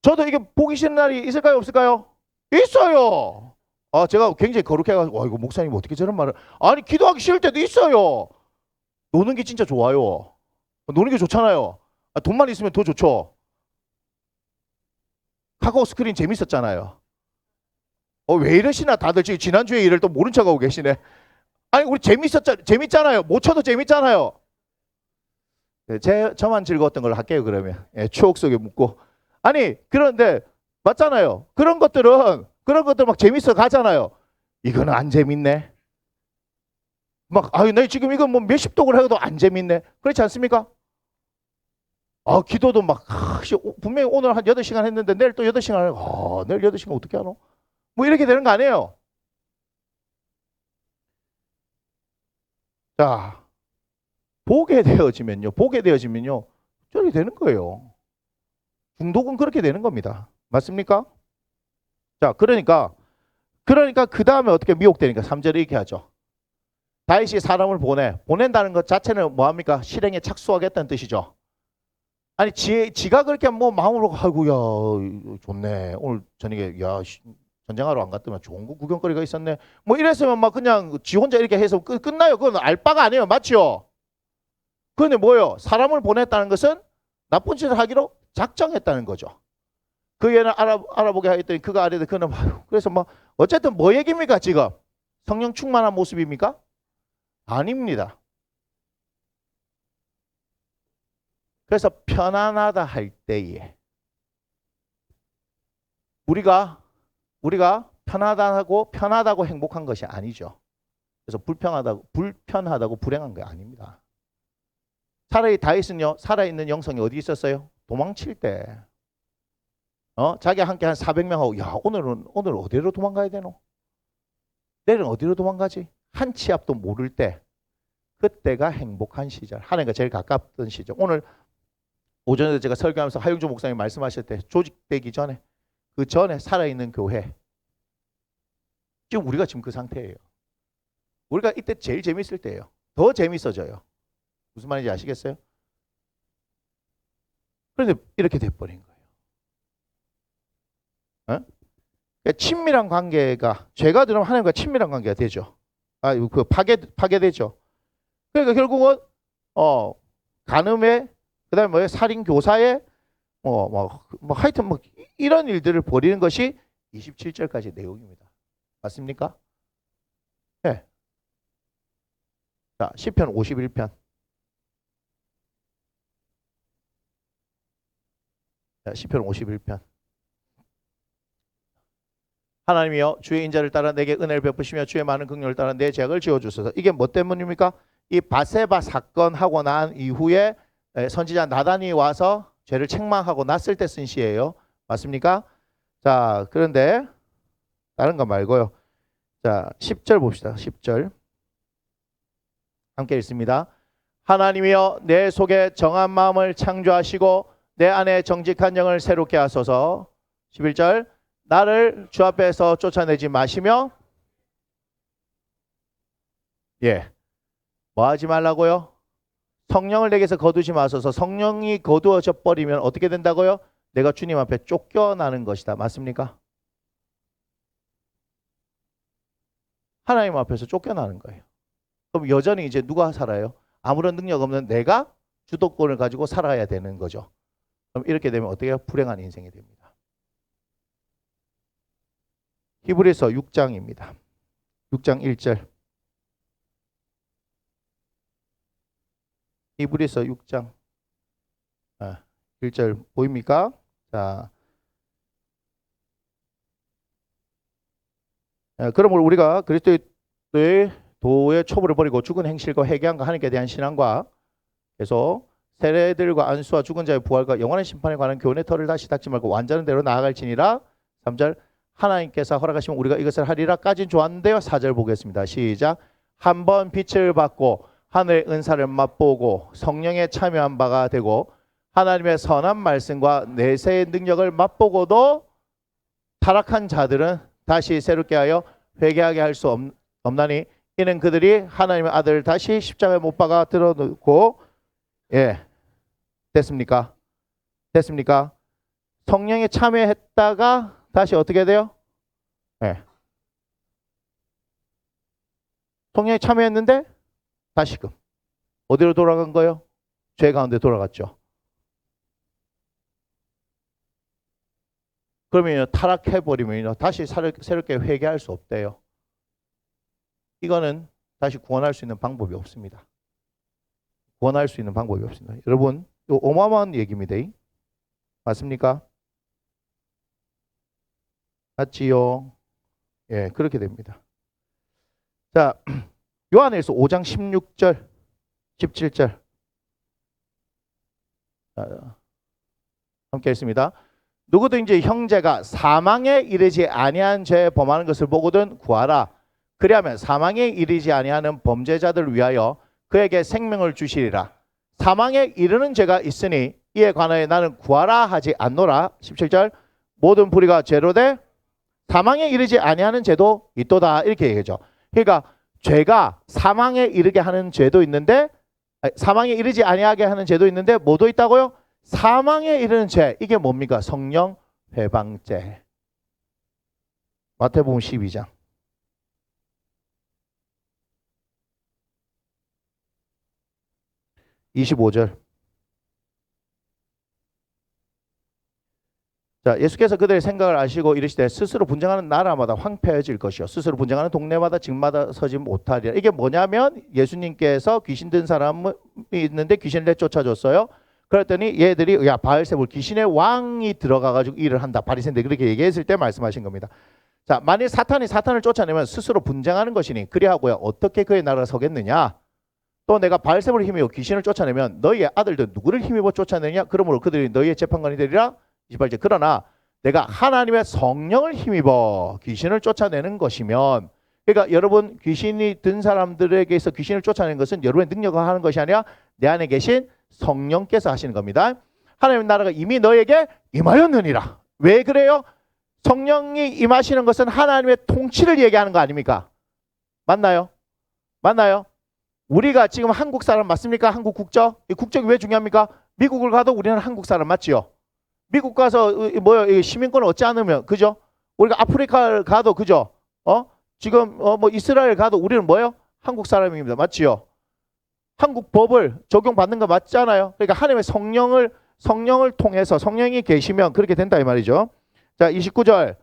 저도 이게 보기 싫은 날이 있을까요? 없을까요? 있어요. 제가 굉장히 거룩해가지고 이거 목사님 어떻게 저런 말을 아니 기도하기 싫을 때도 있어요. 노는 게 진짜 좋아요. 노는 게 좋잖아요. 돈만 있으면 더 좋죠. 카카오 스크린 재밌었잖아요. 왜 이러시나 다들 지금 지난주에 일을 또 모른 척하고 계시네. 아니 우리 재밌잖아요. 못 쳐도 재밌잖아요. 저만 즐거웠던 걸로 할게요 그러면. 추억 속에 묻고. 아니 그런데 맞잖아요. 그런 것들 막 재밌어 가잖아요. 이거는 안 재밌네. 막 나 지금 이거 뭐 몇십 독을 해도 안 재밌네. 그렇지 않습니까? 기도도 막 분명히 오늘 한 8시간 했는데 내일 또 8시간 하고 내일 8시간 어떻게 하노? 뭐 이렇게 되는 거 아니에요. 자, 보게 되어지면요. 저렇게 되는 거예요. 중독은 그렇게 되는 겁니다. 맞습니까? 자, 그러니까 그 다음에 어떻게 미혹되니까 3절에 이렇게 하죠. 다윗이 사람을 보낸다는 것 자체는 뭐합니까? 실행에 착수하겠다는 뜻이죠. 아니 지가 그렇게 뭐 마음으로 아이고야 좋네 오늘 저녁에 야 전쟁하러 안 갔더만 좋은 거 구경거리가 있었네 뭐 이랬으면 막 그냥 지 혼자 이렇게 해서 끝나요. 그건 알 바가 아니에요. 맞죠? 그런데 뭐예요? 사람을 보냈다는 것은 나쁜 짓을 하기로 작정했다는 거죠. 그 얘는 알아보게 하겠더니 그가 아래도 그는 그래서 뭐 어쨌든 뭐 얘기입니까 지금? 성령 충만한 모습입니까? 아닙니다. 그래서 편안하다 할 때에 우리가 편하다고 행복한 것이 아니죠. 그래서 불편하다고 불행한 게 아닙니다. 차라리 다윗은요, 살아있는 영성이 어디 있었어요? 도망칠 때. 자기 함께 한 400명하고, 야, 오늘 어디로 도망가야 되노? 내일은 어디로 도망가지? 한 치 앞도 모를 때, 그때가 행복한 시절. 하나님과 제일 가깝던 시절. 오늘 오전에 제가 설교하면서 하용조 목사님 말씀하실 때, 조직되기 전에, 그 전에 살아있는 교회. 지금 우리가 지금 그 상태예요. 우리가 이때 제일 재밌을 때예요. 더 재밌어져요. 무슨 말인지 아시겠어요? 그런데 이렇게 돼버린 거예요. 그러니까 친밀한 관계가, 죄가 들으면 하나님과 친밀한 관계가 되죠. 그 파괴되죠. 그러니까 결국은 간음에, 그다음에 뭐예요? 살인 교사에 하여튼 이런 일들을 벌이는 것이 27절까지 내용입니다. 맞습니까? 네. 자, 시편 51편. 자, 시편 51편. 하나님이여 주의 인자를 따라 내게 은혜를 베푸시며 주의 많은 긍휼을 따라 내 죄악을 지워주소서. 이게 뭐 때문입니까? 이 바세바 사건 하고 난 이후에 선지자 나단이 와서 죄를 책망하고 났을 때 쓴 시예요. 맞습니까? 자, 그런데 다른 거 말고요. 자, 10절 봅시다. 10절. 함께 읽습니다. 하나님이여 내 속에 정한 마음을 창조하시고 내 안에 정직한 영을 새롭게 하소서. 11절. 나를 주 앞에서 쫓아내지 마시며 뭐 하지 말라고요? 성령을 내게서 거두지 마소서. 성령이 거두어져 버리면 어떻게 된다고요? 내가 주님 앞에 쫓겨나는 것이다. 맞습니까? 하나님 앞에서 쫓겨나는 거예요. 그럼 여전히 이제 누가 살아요? 아무런 능력 없는 내가 주도권을 가지고 살아야 되는 거죠. 그럼 이렇게 되면 어떻게 해요? 불행한 인생이 됩니다. 히브리서 6장입니다. 6장 1절. 히브리서 6장 1절 보입니까? 자, 그러므로 우리가 그리스도의 도의 초부를 버리고 죽은 행실과 회개함과 하나님께 대한 신앙과 계속 세례들과 안수와 죽은 자의 부활과 영원한 심판에 관한 교훈의 털을 다시 닦지 말고 완전한 대로 나아갈지니라. 3절. 하나님께서 허락하시면 우리가 이것을 하리라까지는 좋았는데요. 4절 보겠습니다. 시작. 한번 빛을 받고 하늘의 은사를 맛보고 성령에 참여한 바가 되고 하나님의 선한 말씀과 내세의 능력을 맛보고도 타락한 자들은 다시 새롭게 하여 회개하게 할 수 없나니 이는 그들이 하나님의 아들을 다시 십자가에 못 박아 드러놓고 됐습니까? 성령에 참여했다가 다시 어떻게 돼요? 성령에 참여했는데 다시금 어디로 돌아간 거예요? 죄 가운데 돌아갔죠. 그러면 타락해버리면 다시 새롭게 회개할 수 없대요. 이거는 다시 구원할 수 있는 방법이 없습니다. 구원할 수 있는 방법이 없습니다. 여러분, 이거 어마어마한 얘기입니다. 맞습니까? 맞지요? 그렇게 됩니다. 자, 요한일서 5장 16절, 17절. 자, 함께 읽습니다. 누구든지 형제가 사망에 이르지 아니한 죄에 범하는 것을 보거든 구하라. 그리하면 사망에 이르지 아니하는 범죄자들을 위하여 그에게 생명을 주시리라. 사망에 이르는 죄가 있으니 이에 관하여 나는 구하라 하지 않노라. 17절. 모든 불의가 죄로 돼 사망에 이르지 아니하는 죄도 있도다. 이렇게 얘기하죠. 그러니까 죄가 사망에 이르게 하는 죄도 있는데 사망에 이르지 아니하게 하는 죄도 있는데 뭐도 있다고요? 사망에 이르는 죄. 이게 뭡니까? 성령 회방죄. 마태복음 12장. (25절) 자, 예수께서 그들의 생각을 아시고 이르시되 스스로 분쟁하는 나라마다 황폐해질 것이요 스스로 분쟁하는 동네마다 직마다 서지 못하리라. 이게 뭐냐면 예수님께서 귀신 든 사람이 있는데 귀신을 내쫓아줬어요. 그랬더니 얘들이 야 바알세불 귀신의 왕이 들어가가지고 일을 한다. 바리새인들 그렇게 얘기했을 때 말씀하신 겁니다. 자, 만일 사탄을 쫓아내면 스스로 분쟁하는 것이니 그리하고야 어떻게 그의 나라가 서겠느냐? 또 내가 바알세불을 힘입어 귀신을 쫓아내면 너희의 아들들 누구를 힘입어 쫓아내냐? 그러므로 그들이 너희의 재판관이 되리라. 28절. 그러나 내가 하나님의 성령을 힘입어 귀신을 쫓아내는 것이면, 그러니까 여러분 귀신이 든 사람들에게서 귀신을 쫓아내는 것은 여러분의 능력을 하는 것이 아니라 내 안에 계신 성령께서 하시는 겁니다. 하나님의 나라가 이미 너에게 임하였느니라. 왜 그래요? 성령이 임하시는 것은 하나님의 통치를 얘기하는 거 아닙니까? 맞나요? 맞나요? 우리가 지금 한국 사람 맞습니까? 한국 국적? 이 국적이 왜 중요합니까? 미국을 가도 우리는 한국 사람 맞지요? 미국 가서 시민권을 얻지 않으면, 그죠? 우리가 아프리카를 가도, 그죠? 지금 뭐 이스라엘 가도 우리는 뭐예요? 한국 사람입니다. 맞지요? 한국 법을 적용받는 거 맞잖아요. 그러니까 하나님의 성령을 통해서 성령이 계시면 그렇게 된다 이 말이죠. 자, 29절.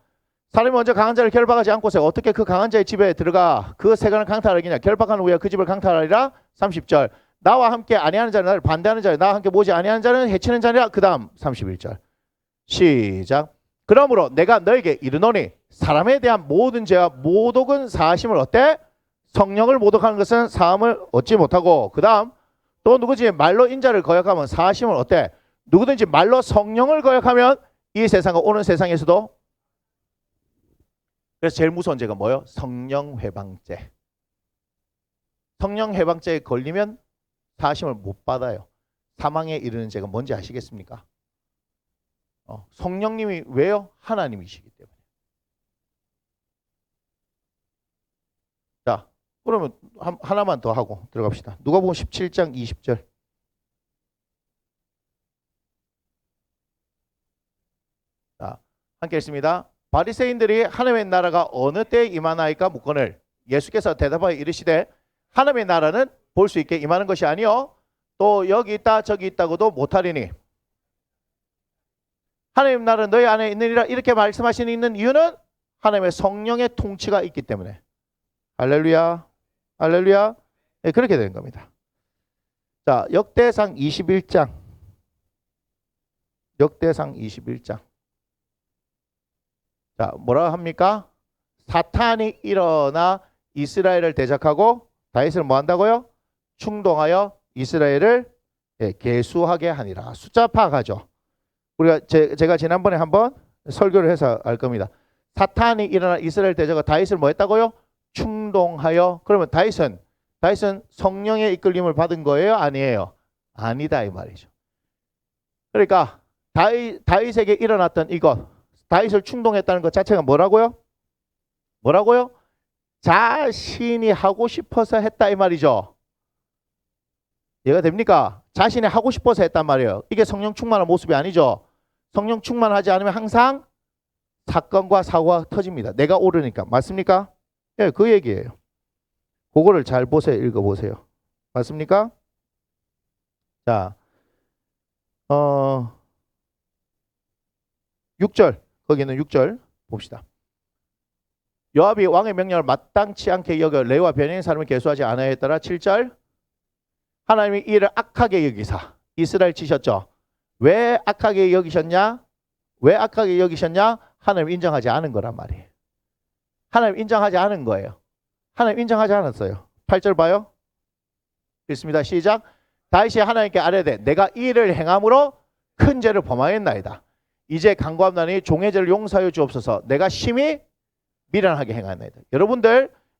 사람이 먼저 강한 자를 결박하지 않고서 어떻게 그 강한 자의 집에 들어가 그 세간을 강탈하겠냐? 결박한 후에 그 집을 강탈하리라. 30절. 나와 함께 아니하는 자는 나를 반대하는 자를, 나와 함께 모지 아니하는 자는 해치는 자니라. 그 다음 31절. 시작. 그러므로 내가 너에게 이르노니 사람에 대한 모든 죄와 모독은 사하심을 어때? 성령을 모독하는 것은 사함을 얻지 못하고, 그 다음 또 누구든지 말로 인자를 거역하면 사하심을 어때? 누구든지 말로 성령을 거역하면 이 세상과 오는 세상에서도. 그래서 제일 무서운 죄가 뭐예요? 성령회방죄. 성령회방죄에 걸리면 사하심을 못 받아요. 사망에 이르는 죄가 뭔지 아시겠습니까? 성령님이 왜요? 하나님이시기 때문에. 자, 그러면 하나만 더 하고 들어갑시다. 누가복음 17장 20절. 자, 함께 읽습니다. 바리새인들이 하나님의 나라가 어느 때에 임하나이까 묻거늘 예수께서 대답하여 이르시되 하나님의 나라는 볼 수 있게 임하는 것이 아니요 또 여기 있다 저기 있다고도 못하리니 하나님의 나라는 너희 안에 있느니라. 이렇게 말씀하시는 있는 이유는 하나님의 성령의 통치가 있기 때문에. 할렐루야, 할렐루야. 네, 그렇게 되는 겁니다. 자, 역대상 21장. 역대상 21장. 자, 뭐라 합니까? 사탄이 일어나 이스라엘을 대적하고 다윗을 뭐 한다고요? 충동하여 이스라엘을 계수하게 하니라. 숫자 파악하죠. 우리가 제가 지난번에 한번 설교를 해서 알 겁니다. 사탄이 일어나 이스라엘 대적하고 다윗을 뭐 했다고요? 충동하여. 그러면 다윗은 성령의 이끌림을 받은 거예요? 아니에요? 아니다 이 말이죠. 그러니까 다윗에게 일어났던 이것, 다윗을 충동했다는 것 자체가 뭐라고요? 뭐라고요? 자신이 하고 싶어서 했다 이 말이죠. 이해가 됩니까? 자신이 하고 싶어서 했단 말이에요. 이게 성령 충만한 모습이 아니죠. 성령 충만하지 않으면 항상 사건과 사고가 터집니다. 내가 옳으니까. 맞습니까? 예, 그 얘기예요. 그거를 잘 보세요. 읽어보세요. 맞습니까? 자, 6절. 거기는 6절 봅시다. 요압이 왕의 명령을 마땅치 않게 여겨 레위와 베냐민 사람을 계수하지 않아야했더라. 7절. 하나님이 이를 악하게 여기사 이스라엘 치셨죠. 왜 악하게 여기셨냐? 왜 악하게 여기셨냐? 하나님 인정하지 않은 거란 말이에요. 하나님 인정하지 않은 거예요. 하나님 인정하지 않았어요. 8절 봐요. 읽습니다. 시작. 다윗이 하나님께 아뢰되 내가 이 일을 행함으로 큰 죄를 범하였나이다. 이제 간구함나니 종의 죄를 용서하여 주옵소서. 내가 심히 미련하게 행하였나이다.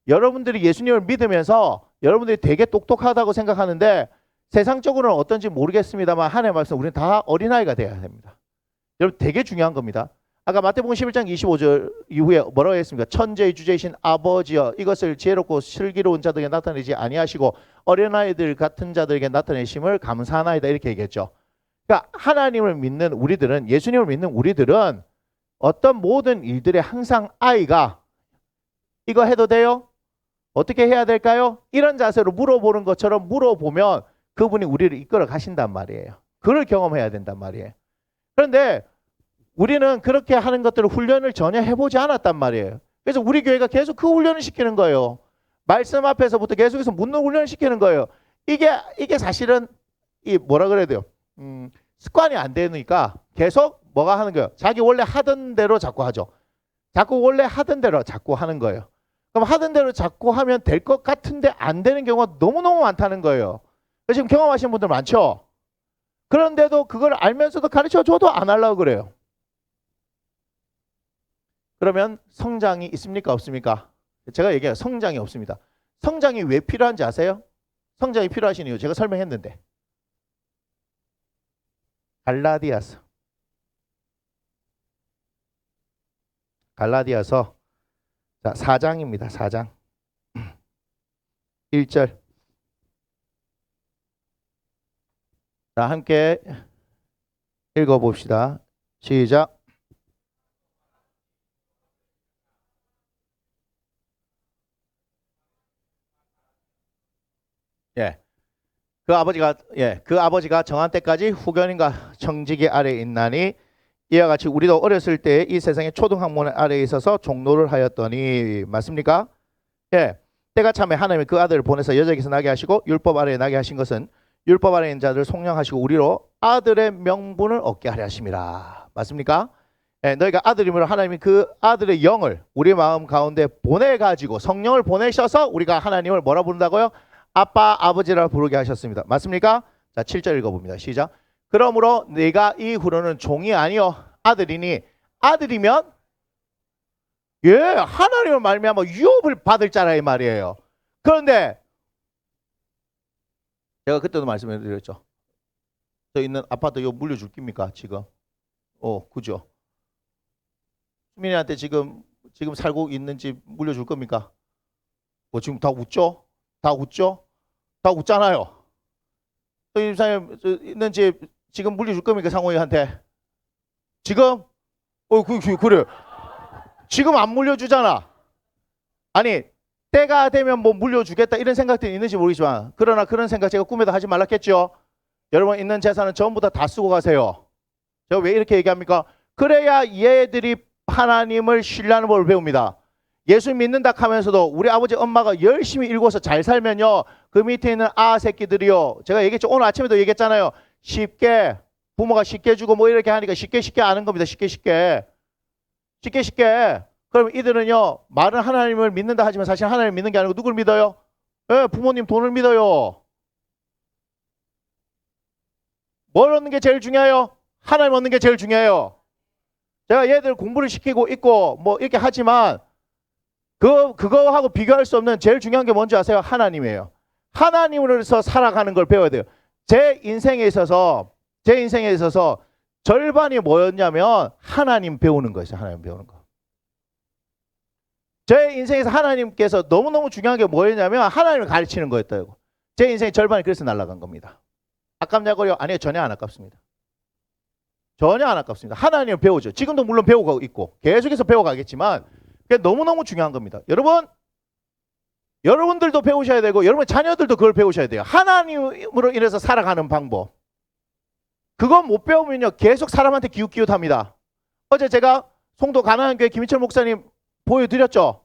여러분들이 예수님을 믿으면서 여러분들이 되게 똑똑하다고 생각하는데 세상적으로는 어떤지 모르겠습니다만 하나님의 말씀 우리는 다 어린아이가 되어야 됩니다. 여러분 되게 중요한 겁니다. 아까 마태복음 11장 25절 이후에 뭐라고 했습니까? 천재의 주제이신 아버지여 이것을 지혜롭고 슬기로운 자들에게 나타내지 아니하시고 어린아이들 같은 자들에게 나타내심을 감사하나이다 이렇게 얘기했죠. 그러니까 하나님을 믿는 우리들은, 예수님을 믿는 우리들은 어떤 모든 일들에 항상 아이가 이거 해도 돼요? 어떻게 해야 될까요? 이런 자세로 물어보는 것처럼 물어보면 그분이 우리를 이끌어 가신단 말이에요. 그걸 경험해야 된단 말이에요. 그런데 우리는 그렇게 하는 것들을 훈련을 전혀 해보지 않았단 말이에요. 그래서 우리 교회가 계속 그 훈련을 시키는 거예요. 말씀 앞에서부터 계속해서 묻는 훈련을 시키는 거예요. 이게 사실은 이 뭐라 그래야 돼요? 습관이 안 되니까 계속 뭐가 하는 거예요? 자기 원래 하던 대로 자꾸 하죠. 자꾸 원래 하던 대로 자꾸 하는 거예요. 그럼 하던 대로 자꾸 하면 될 것 같은데 안 되는 경우가 너무너무 많다는 거예요. 지금 경험하시는 분들 많죠? 그런데도 그걸 알면서도 가르쳐줘도 안 하려고 그래요. 그러면 성장이 있습니까? 없습니까? 제가 얘기해요. 성장이 없습니다. 성장이 왜 필요한지 아세요? 성장이 필요하신 이유 제가 설명했는데. 갈라디아서. 갈라디아서 4장입니다. 4장. 1절. 자, 함께 읽어봅시다. 시작. 그 아버지가 정한 때까지 후견인과 청지기 아래에 있나니 이와 같이 우리도 어렸을 때 이 세상의 초등학문 아래에 있어서 종로를 하였더니 맞습니까? 때가 참에 하나님이 그 아들을 보내서 여자에게서 나게 하시고 율법 아래에 나게 하신 것은 율법 아래에 있는 자들을 속량하시고 우리로 아들의 명분을 얻게 하려 하심이라. 맞습니까? 너희가 아들이므로 하나님이 그 아들의 영을 우리 마음 가운데 보내가지고 성령을 보내셔서 우리가 하나님을 뭐라 부른다고요? 아빠 아버지라 부르게 하셨습니다. 맞습니까? 자, 7절 읽어봅니다. 시작. 그러므로 네가 이후로는 종이 아니요 아들이니 아들이면 하나님을 말미암아 유업을 받을 자라 이 말이에요. 그런데 제가 그때도 말씀드렸죠. 저 있는 아파트 요 물려줄 깁니까 지금? 그죠? 수민이한테 지금 살고 있는 집 물려줄 겁니까? 지금 다 웃죠? 다 웃죠? 다 웃잖아요. 저 집사님 있는 집 지금 물려줄 겁니까 상호이한테? 지금? 그래. 지금 안 물려주잖아. 아니 때가 되면 뭐 물려주겠다 이런 생각들이 있는지 모르겠지만 그러나 그런 생각 제가 꿈에도 하지 말랐겠죠. 여러분 있는 재산은 전부 다 쓰고 가세요. 제가 왜 이렇게 얘기합니까? 그래야 얘들이 하나님을 신뢰하는 법을 배웁니다. 예수 믿는다 하면서도 우리 아버지 엄마가 열심히 읽어서 잘 살면요 그 밑에 있는 새끼들이요 제가 얘기했죠. 오늘 아침에도 얘기했잖아요. 쉽게 부모가 쉽게 주고 뭐 이렇게 하니까 쉽게 아는 겁니다. 쉽게 그럼 이들은요 말은 하나님을 믿는다 하지만 사실 하나님을 믿는 게 아니고 누굴 믿어요? 부모님 돈을 믿어요. 뭘 얻는 게 제일 중요해요? 하나님 얻는 게 제일 중요해요. 제가 얘들 공부를 시키고 있고 뭐 이렇게 하지만 그거하고 비교할 수 없는 제일 중요한 게 뭔지 아세요? 하나님이에요. 하나님으로서 살아가는 걸 배워야 돼요. 제 인생에 있어서 절반이 뭐였냐면 하나님 배우는 거였어요. 하나님 배우는 거. 제 인생에서 하나님께서 너무너무 중요한 게 뭐였냐면 하나님을 가르치는 거였다고. 제 인생의 절반이 그래서 날아간 겁니다. 아깝냐고요? 아니요. 전혀 안 아깝습니다. 전혀 안 아깝습니다. 하나님을 배우죠. 지금도 물론 배우고 있고 계속해서 배워가겠지만 그게 너무너무 중요한 겁니다. 여러분들도 배우셔야 되고 여러분 자녀들도 그걸 배우셔야 돼요. 하나님으로 인해서 살아가는 방법. 그거 못 배우면요 계속 사람한테 기웃기웃합니다. 어제 제가 송도 가나안 교회 김희철 목사님 보여드렸죠.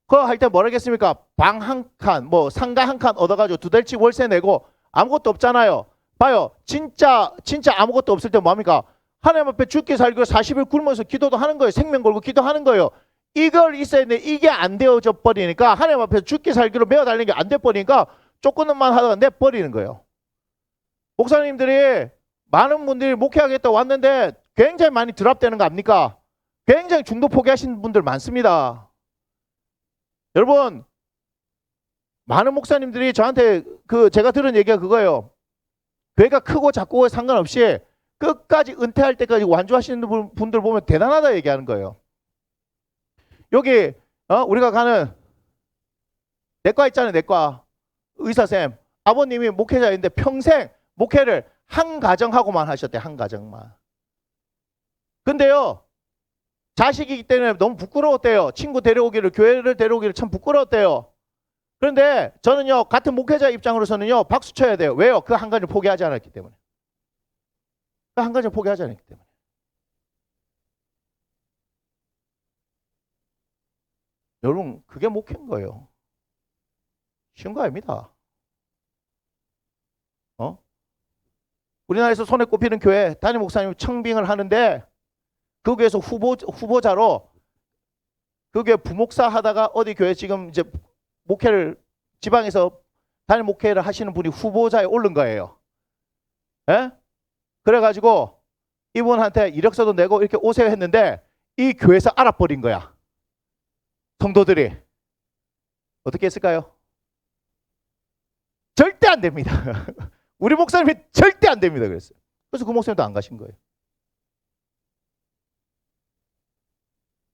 그거 할 때 뭐라 했습니까? 방 한 칸, 뭐 상가 한 칸 얻어가지고 2달치 월세 내고 아무것도 없잖아요. 봐요. 진짜 아무것도 없을 때 뭐합니까? 하나님 앞에 죽기 살기 40일 굶어서 기도도 하는 거예요. 생명 걸고 기도하는 거예요. 이걸 있어야 되는데 이게 안 되어져 버리니까 하나님 앞에 죽기 살기로 매어달리는 게 안 돼 버리니까 조금만 하다가 내버리는 거예요. 목사님들이 많은 분들이 목회하겠다 왔는데 굉장히 많이 드랍되는 거 압니까? 굉장히 중도 포기하신 분들 많습니다. 여러분 많은 목사님들이 저한테 제가 들은 얘기가 그거예요. 교회가 크고 작고 상관없이 끝까지 은퇴할 때까지 완주하시는 분들 보면 대단하다 얘기하는 거예요. 여기 우리가 가는 내과 있잖아요. 내과 의사쌤 아버님이 목회자인데 평생 목회를 한 가정하고만 하셨대. 한 가정만. 근데요 자식이기 때문에 너무 부끄러웠대요. 친구 데려오기를 교회를 데려오기를 참 부끄러웠대요. 그런데 저는요 같은 목회자 입장으로서는요 박수 쳐야 돼요. 왜요? 그 한 가지를 포기하지 않았기 때문에. 그 한 가지를 포기하지 않았기 때문에. 여러분 그게 목회인 거예요. 쉬운 거 아닙니다. 우리나라에서 손에 꼽히는 교회 담임 목사님 청빙을 하는데 그 교회에서 후보자로 그 교회 부목사 하다가 어디 교회 지금 이제 목회를 지방에서 단일 목회를 하시는 분이 후보자에 오른 거예요. 예? 그래가지고 이분한테 이력서도 내고 이렇게 오세요 했는데 이 교회에서 알아버린 거야. 성도들이. 어떻게 했을까요? 절대 안 됩니다. 우리 목사님이 절대 안 됩니다. 그랬어요. 그래서 그 목사님도 안 가신 거예요.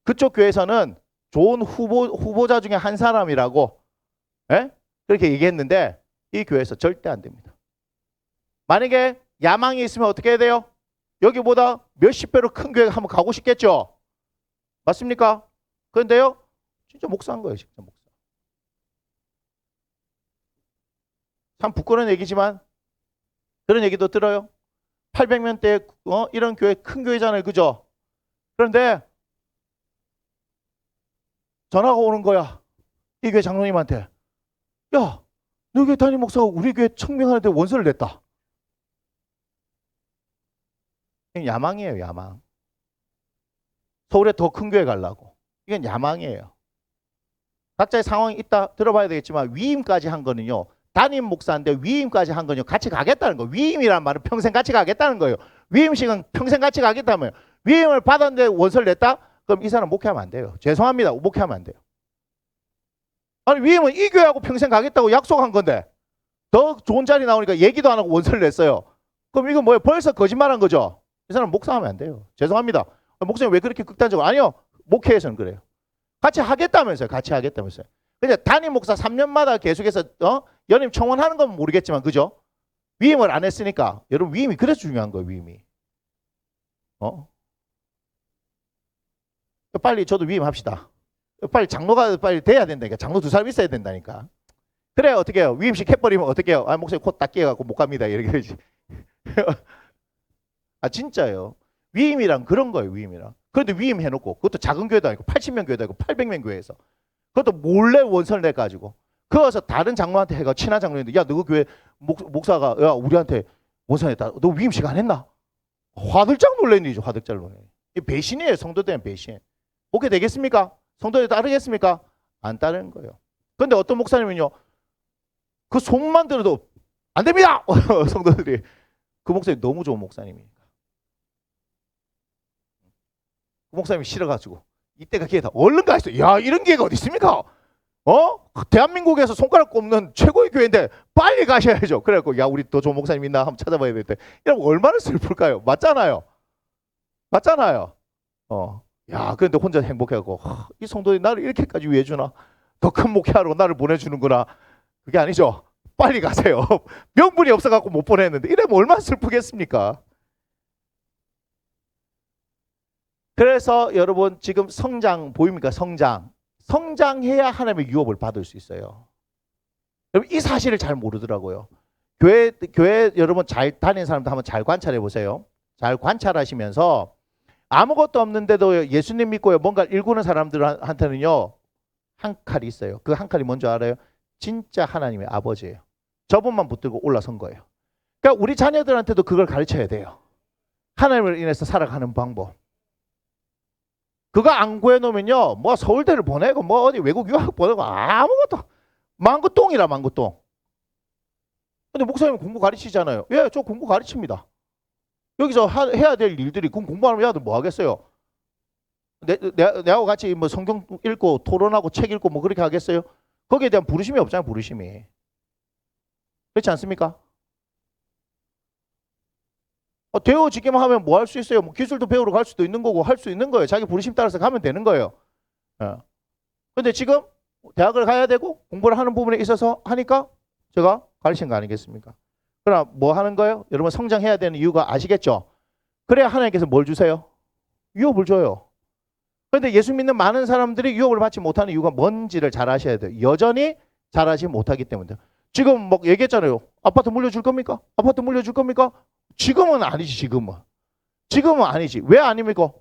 그쪽 교회에서는 좋은 후보자 중에 한 사람이라고 그렇게 얘기했는데 이 교회에서 절대 안 됩니다. 만약에 야망이 있으면 어떻게 해야 돼요? 여기보다 몇십 배로 큰 교회 한번 가고 싶겠죠? 맞습니까? 그런데요, 진짜 목사인 거예요. 진짜 목사. 참 부끄러운 얘기지만 그런 얘기도 들어요. 800명대 이런 교회 큰 교회잖아요. 그죠? 그런데 전화가 오는 거야. 이 교회 장로님한테. 야, 너 교회 담임 목사가 우리 교회 청명하는데 원서를 냈다. 야망이에요. 야망. 서울에 더 큰 교회 가려고. 이건 야망이에요. 각자의 상황이 있다 들어봐야 되겠지만 위임까지 한 거는요. 담임 목사인데 위임까지 한 거는요. 같이 가겠다는 거. 위임이란 말은 평생 같이 가겠다는 거예요. 위임식은 평생 같이 가겠다면 위임을 받았는데 원서를 냈다? 그럼 이 사람 목회하면 안 돼요. 죄송합니다. 목회하면 안 돼요. 아니 위임은 이 교회하고 평생 가겠다고 약속한 건데 더 좋은 자리 나오니까 얘기도 안 하고 원서를 냈어요. 그럼 이건 뭐예요? 벌써 거짓말한 거죠. 이 사람 목사하면 안 돼요. 죄송합니다. 목사님 왜 그렇게 극단적으로? 아니요. 목회에서는 그래요. 같이 하겠다면서요. 같이 하겠다면서요. 근데 담임 목사 3년마다 계속해서 연임 청원하는 건 모르겠지만 그죠? 위임을 안 했으니까 여러분 위임이 그래서 중요한 거예요. 위임이. 빨리 저도 위임합시다. 빨리 장로가 빨리 돼야 된다니까. 장로 2사람 있어야 된다니까. 그래 어떻게 해요? 위임식 해버리면 어떻게 해요? 아 목사님 곧 딱 끼어갖고 못 갑니다. 이렇게 되지. 아 진짜요. 위임이란 그런 거예요. 위임이란. 그런데 위임 해놓고 그것도 작은 교회도 아니고 80명 교회도 아니고 800명 교회에서 그것도 몰래 원서를 내가지고 그어서 다른 장로한테 해가 친한 장로인데 야 너 그 교회 목사가 야 우리한테 원서 냈다. 너 위임식 안 했나? 화들짝 놀라는 일이죠. 화들짝 놀라는 일. 이 배신이에요. 성도들은 배신. 오케이 되겠습니까? 성도들 따르겠습니까? 안 따르는 거예요. 그런데 어떤 목사님은요. 그 손만 들어도 안 됩니다. 성도들이. 그 목사님 너무 좋은 목사님이니까. 그 목사님이 싫어가지고 이때가 기회다. 얼른 가있어. 야 이런 기회가 어디 있습니까? 대한민국에서 손가락 꼽는 최고의 교회인데 빨리 가셔야죠. 그래갖고 야 우리 더 좋은 목사님 있나 한번 찾아봐야 될 때. 이러면 얼마나 슬플까요? 맞잖아요. 맞잖아요. 야 그런데 혼자 행복해갖고 이 성도들이 나를 이렇게까지 위해주나? 더 큰 목회하러 나를 보내주는구나. 그게 아니죠. 빨리 가세요. 명분이 없어갖고 못 보냈는데 이러면 얼마나 슬프겠습니까? 그래서 여러분 지금 성장 보입니까? 성장해야 하나님의 유업을 받을 수 있어요. 여러분 이 사실을 잘 모르더라고요. 교회 여러분 잘 다니는 사람들 한번 잘 관찰해 보세요. 잘 관찰하시면서 아무것도 없는데도 예수님 믿고 뭔가 일구는 사람들한테는요 한 칼이 있어요. 그 한 칼이 뭔지 알아요? 진짜 하나님의 아버지예요. 저분만 붙들고 올라선 거예요. 그러니까 우리 자녀들한테도 그걸 가르쳐야 돼요. 하나님을 인해서 살아가는 방법. 그거 안 구해놓으면요 뭐 서울대를 보내고 뭐 어디 외국 유학 보내고 아무것도 망구똥이라 망구똥. 근데 목사님 공부 가르치잖아요. 예, 저 공부 가르칩니다. 여기서 해야 될 일들이 그럼 공부 안 하면 야들 뭐 하겠어요? 내하고 같이 뭐 성경 읽고 토론하고 책 읽고 뭐 그렇게 하겠어요? 거기에 대한 부르심이 없잖아요. 부르심이. 그렇지 않습니까? 되어지기만 하면 뭐 할 수 있어요? 뭐 기술도 배우러 갈 수도 있는 거고 할 수 있는 거예요. 자기 부르심 따라서 가면 되는 거예요. 그런데 지금 대학을 가야 되고 공부를 하는 부분에 있어서 하니까 제가 가르친 거 아니겠습니까? 그럼 뭐 하는 거예요? 여러분 성장해야 되는 이유가 아시겠죠? 그래야 하나님께서 뭘 주세요? 유업을 줘요. 그런데 예수 믿는 많은 사람들이 유업을 받지 못하는 이유가 뭔지를 잘 아셔야 돼요. 여전히 잘하지 못하기 때문에. 지금 뭐 얘기했잖아요. 아파트 물려줄 겁니까? 아파트 물려줄 겁니까? 지금은 아니지. 지금은 아니지. 왜 아닙니까?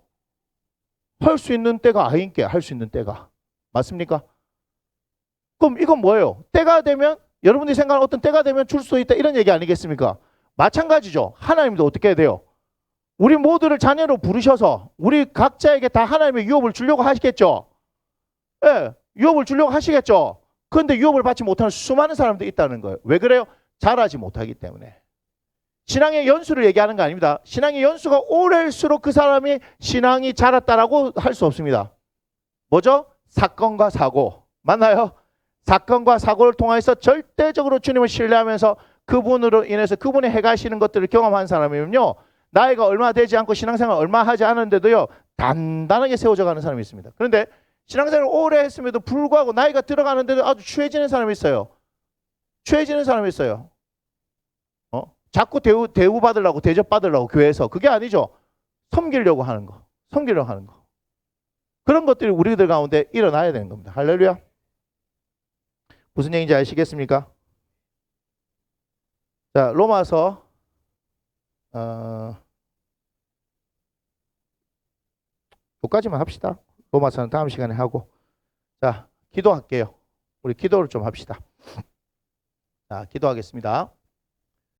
할 수 있는 때가 아닌게 할 수 있는 때가. 맞습니까? 그럼 이건 뭐예요? 때가 되면 여러분들이 생각하는 어떤 때가 되면 줄 수 있다 이런 얘기 아니겠습니까? 마찬가지죠. 하나님도 어떻게 해야 돼요? 우리 모두를 자녀로 부르셔서 우리 각자에게 다 하나님의 유업을 주려고 하시겠죠. 예, 유업을 주려고 하시겠죠. 그런데 유업을 받지 못하는 수많은 사람들이 있다는 거예요. 왜 그래요? 자라지 못하기 때문에. 신앙의 연수를 얘기하는 거 아닙니다. 신앙의 연수가 오래일수록 그 사람이 신앙이 자랐다라고 할 수 없습니다. 뭐죠? 사건과 사고. 맞나요? 사건과 사고를 통해서 절대적으로 주님을 신뢰하면서 그분으로 인해서 그분이 해가시는 것들을 경험한 사람이면요, 나이가 얼마 되지 않고 신앙생활 얼마 하지 않은데도요 단단하게 세워져 가는 사람이 있습니다. 그런데 신앙생활을 오래 했음에도 불구하고 나이가 들어가는데도 아주 추해지는 사람이 있어요. 추해지는 사람이 있어요. 자꾸 대우 받으려고, 대접 받으려고 교회에서. 그게 아니죠. 섬기려고 하는 거. 섬기려고 하는 거. 그런 것들이 우리들 가운데 일어나야 되는 겁니다. 할렐루야. 무슨 얘기인지 아시겠습니까? 자, 로마서 여기까지만 합시다. 로마서는 다음 시간에 하고. 자, 기도할게요. 우리 기도를 좀 합시다. 자, 기도하겠습니다.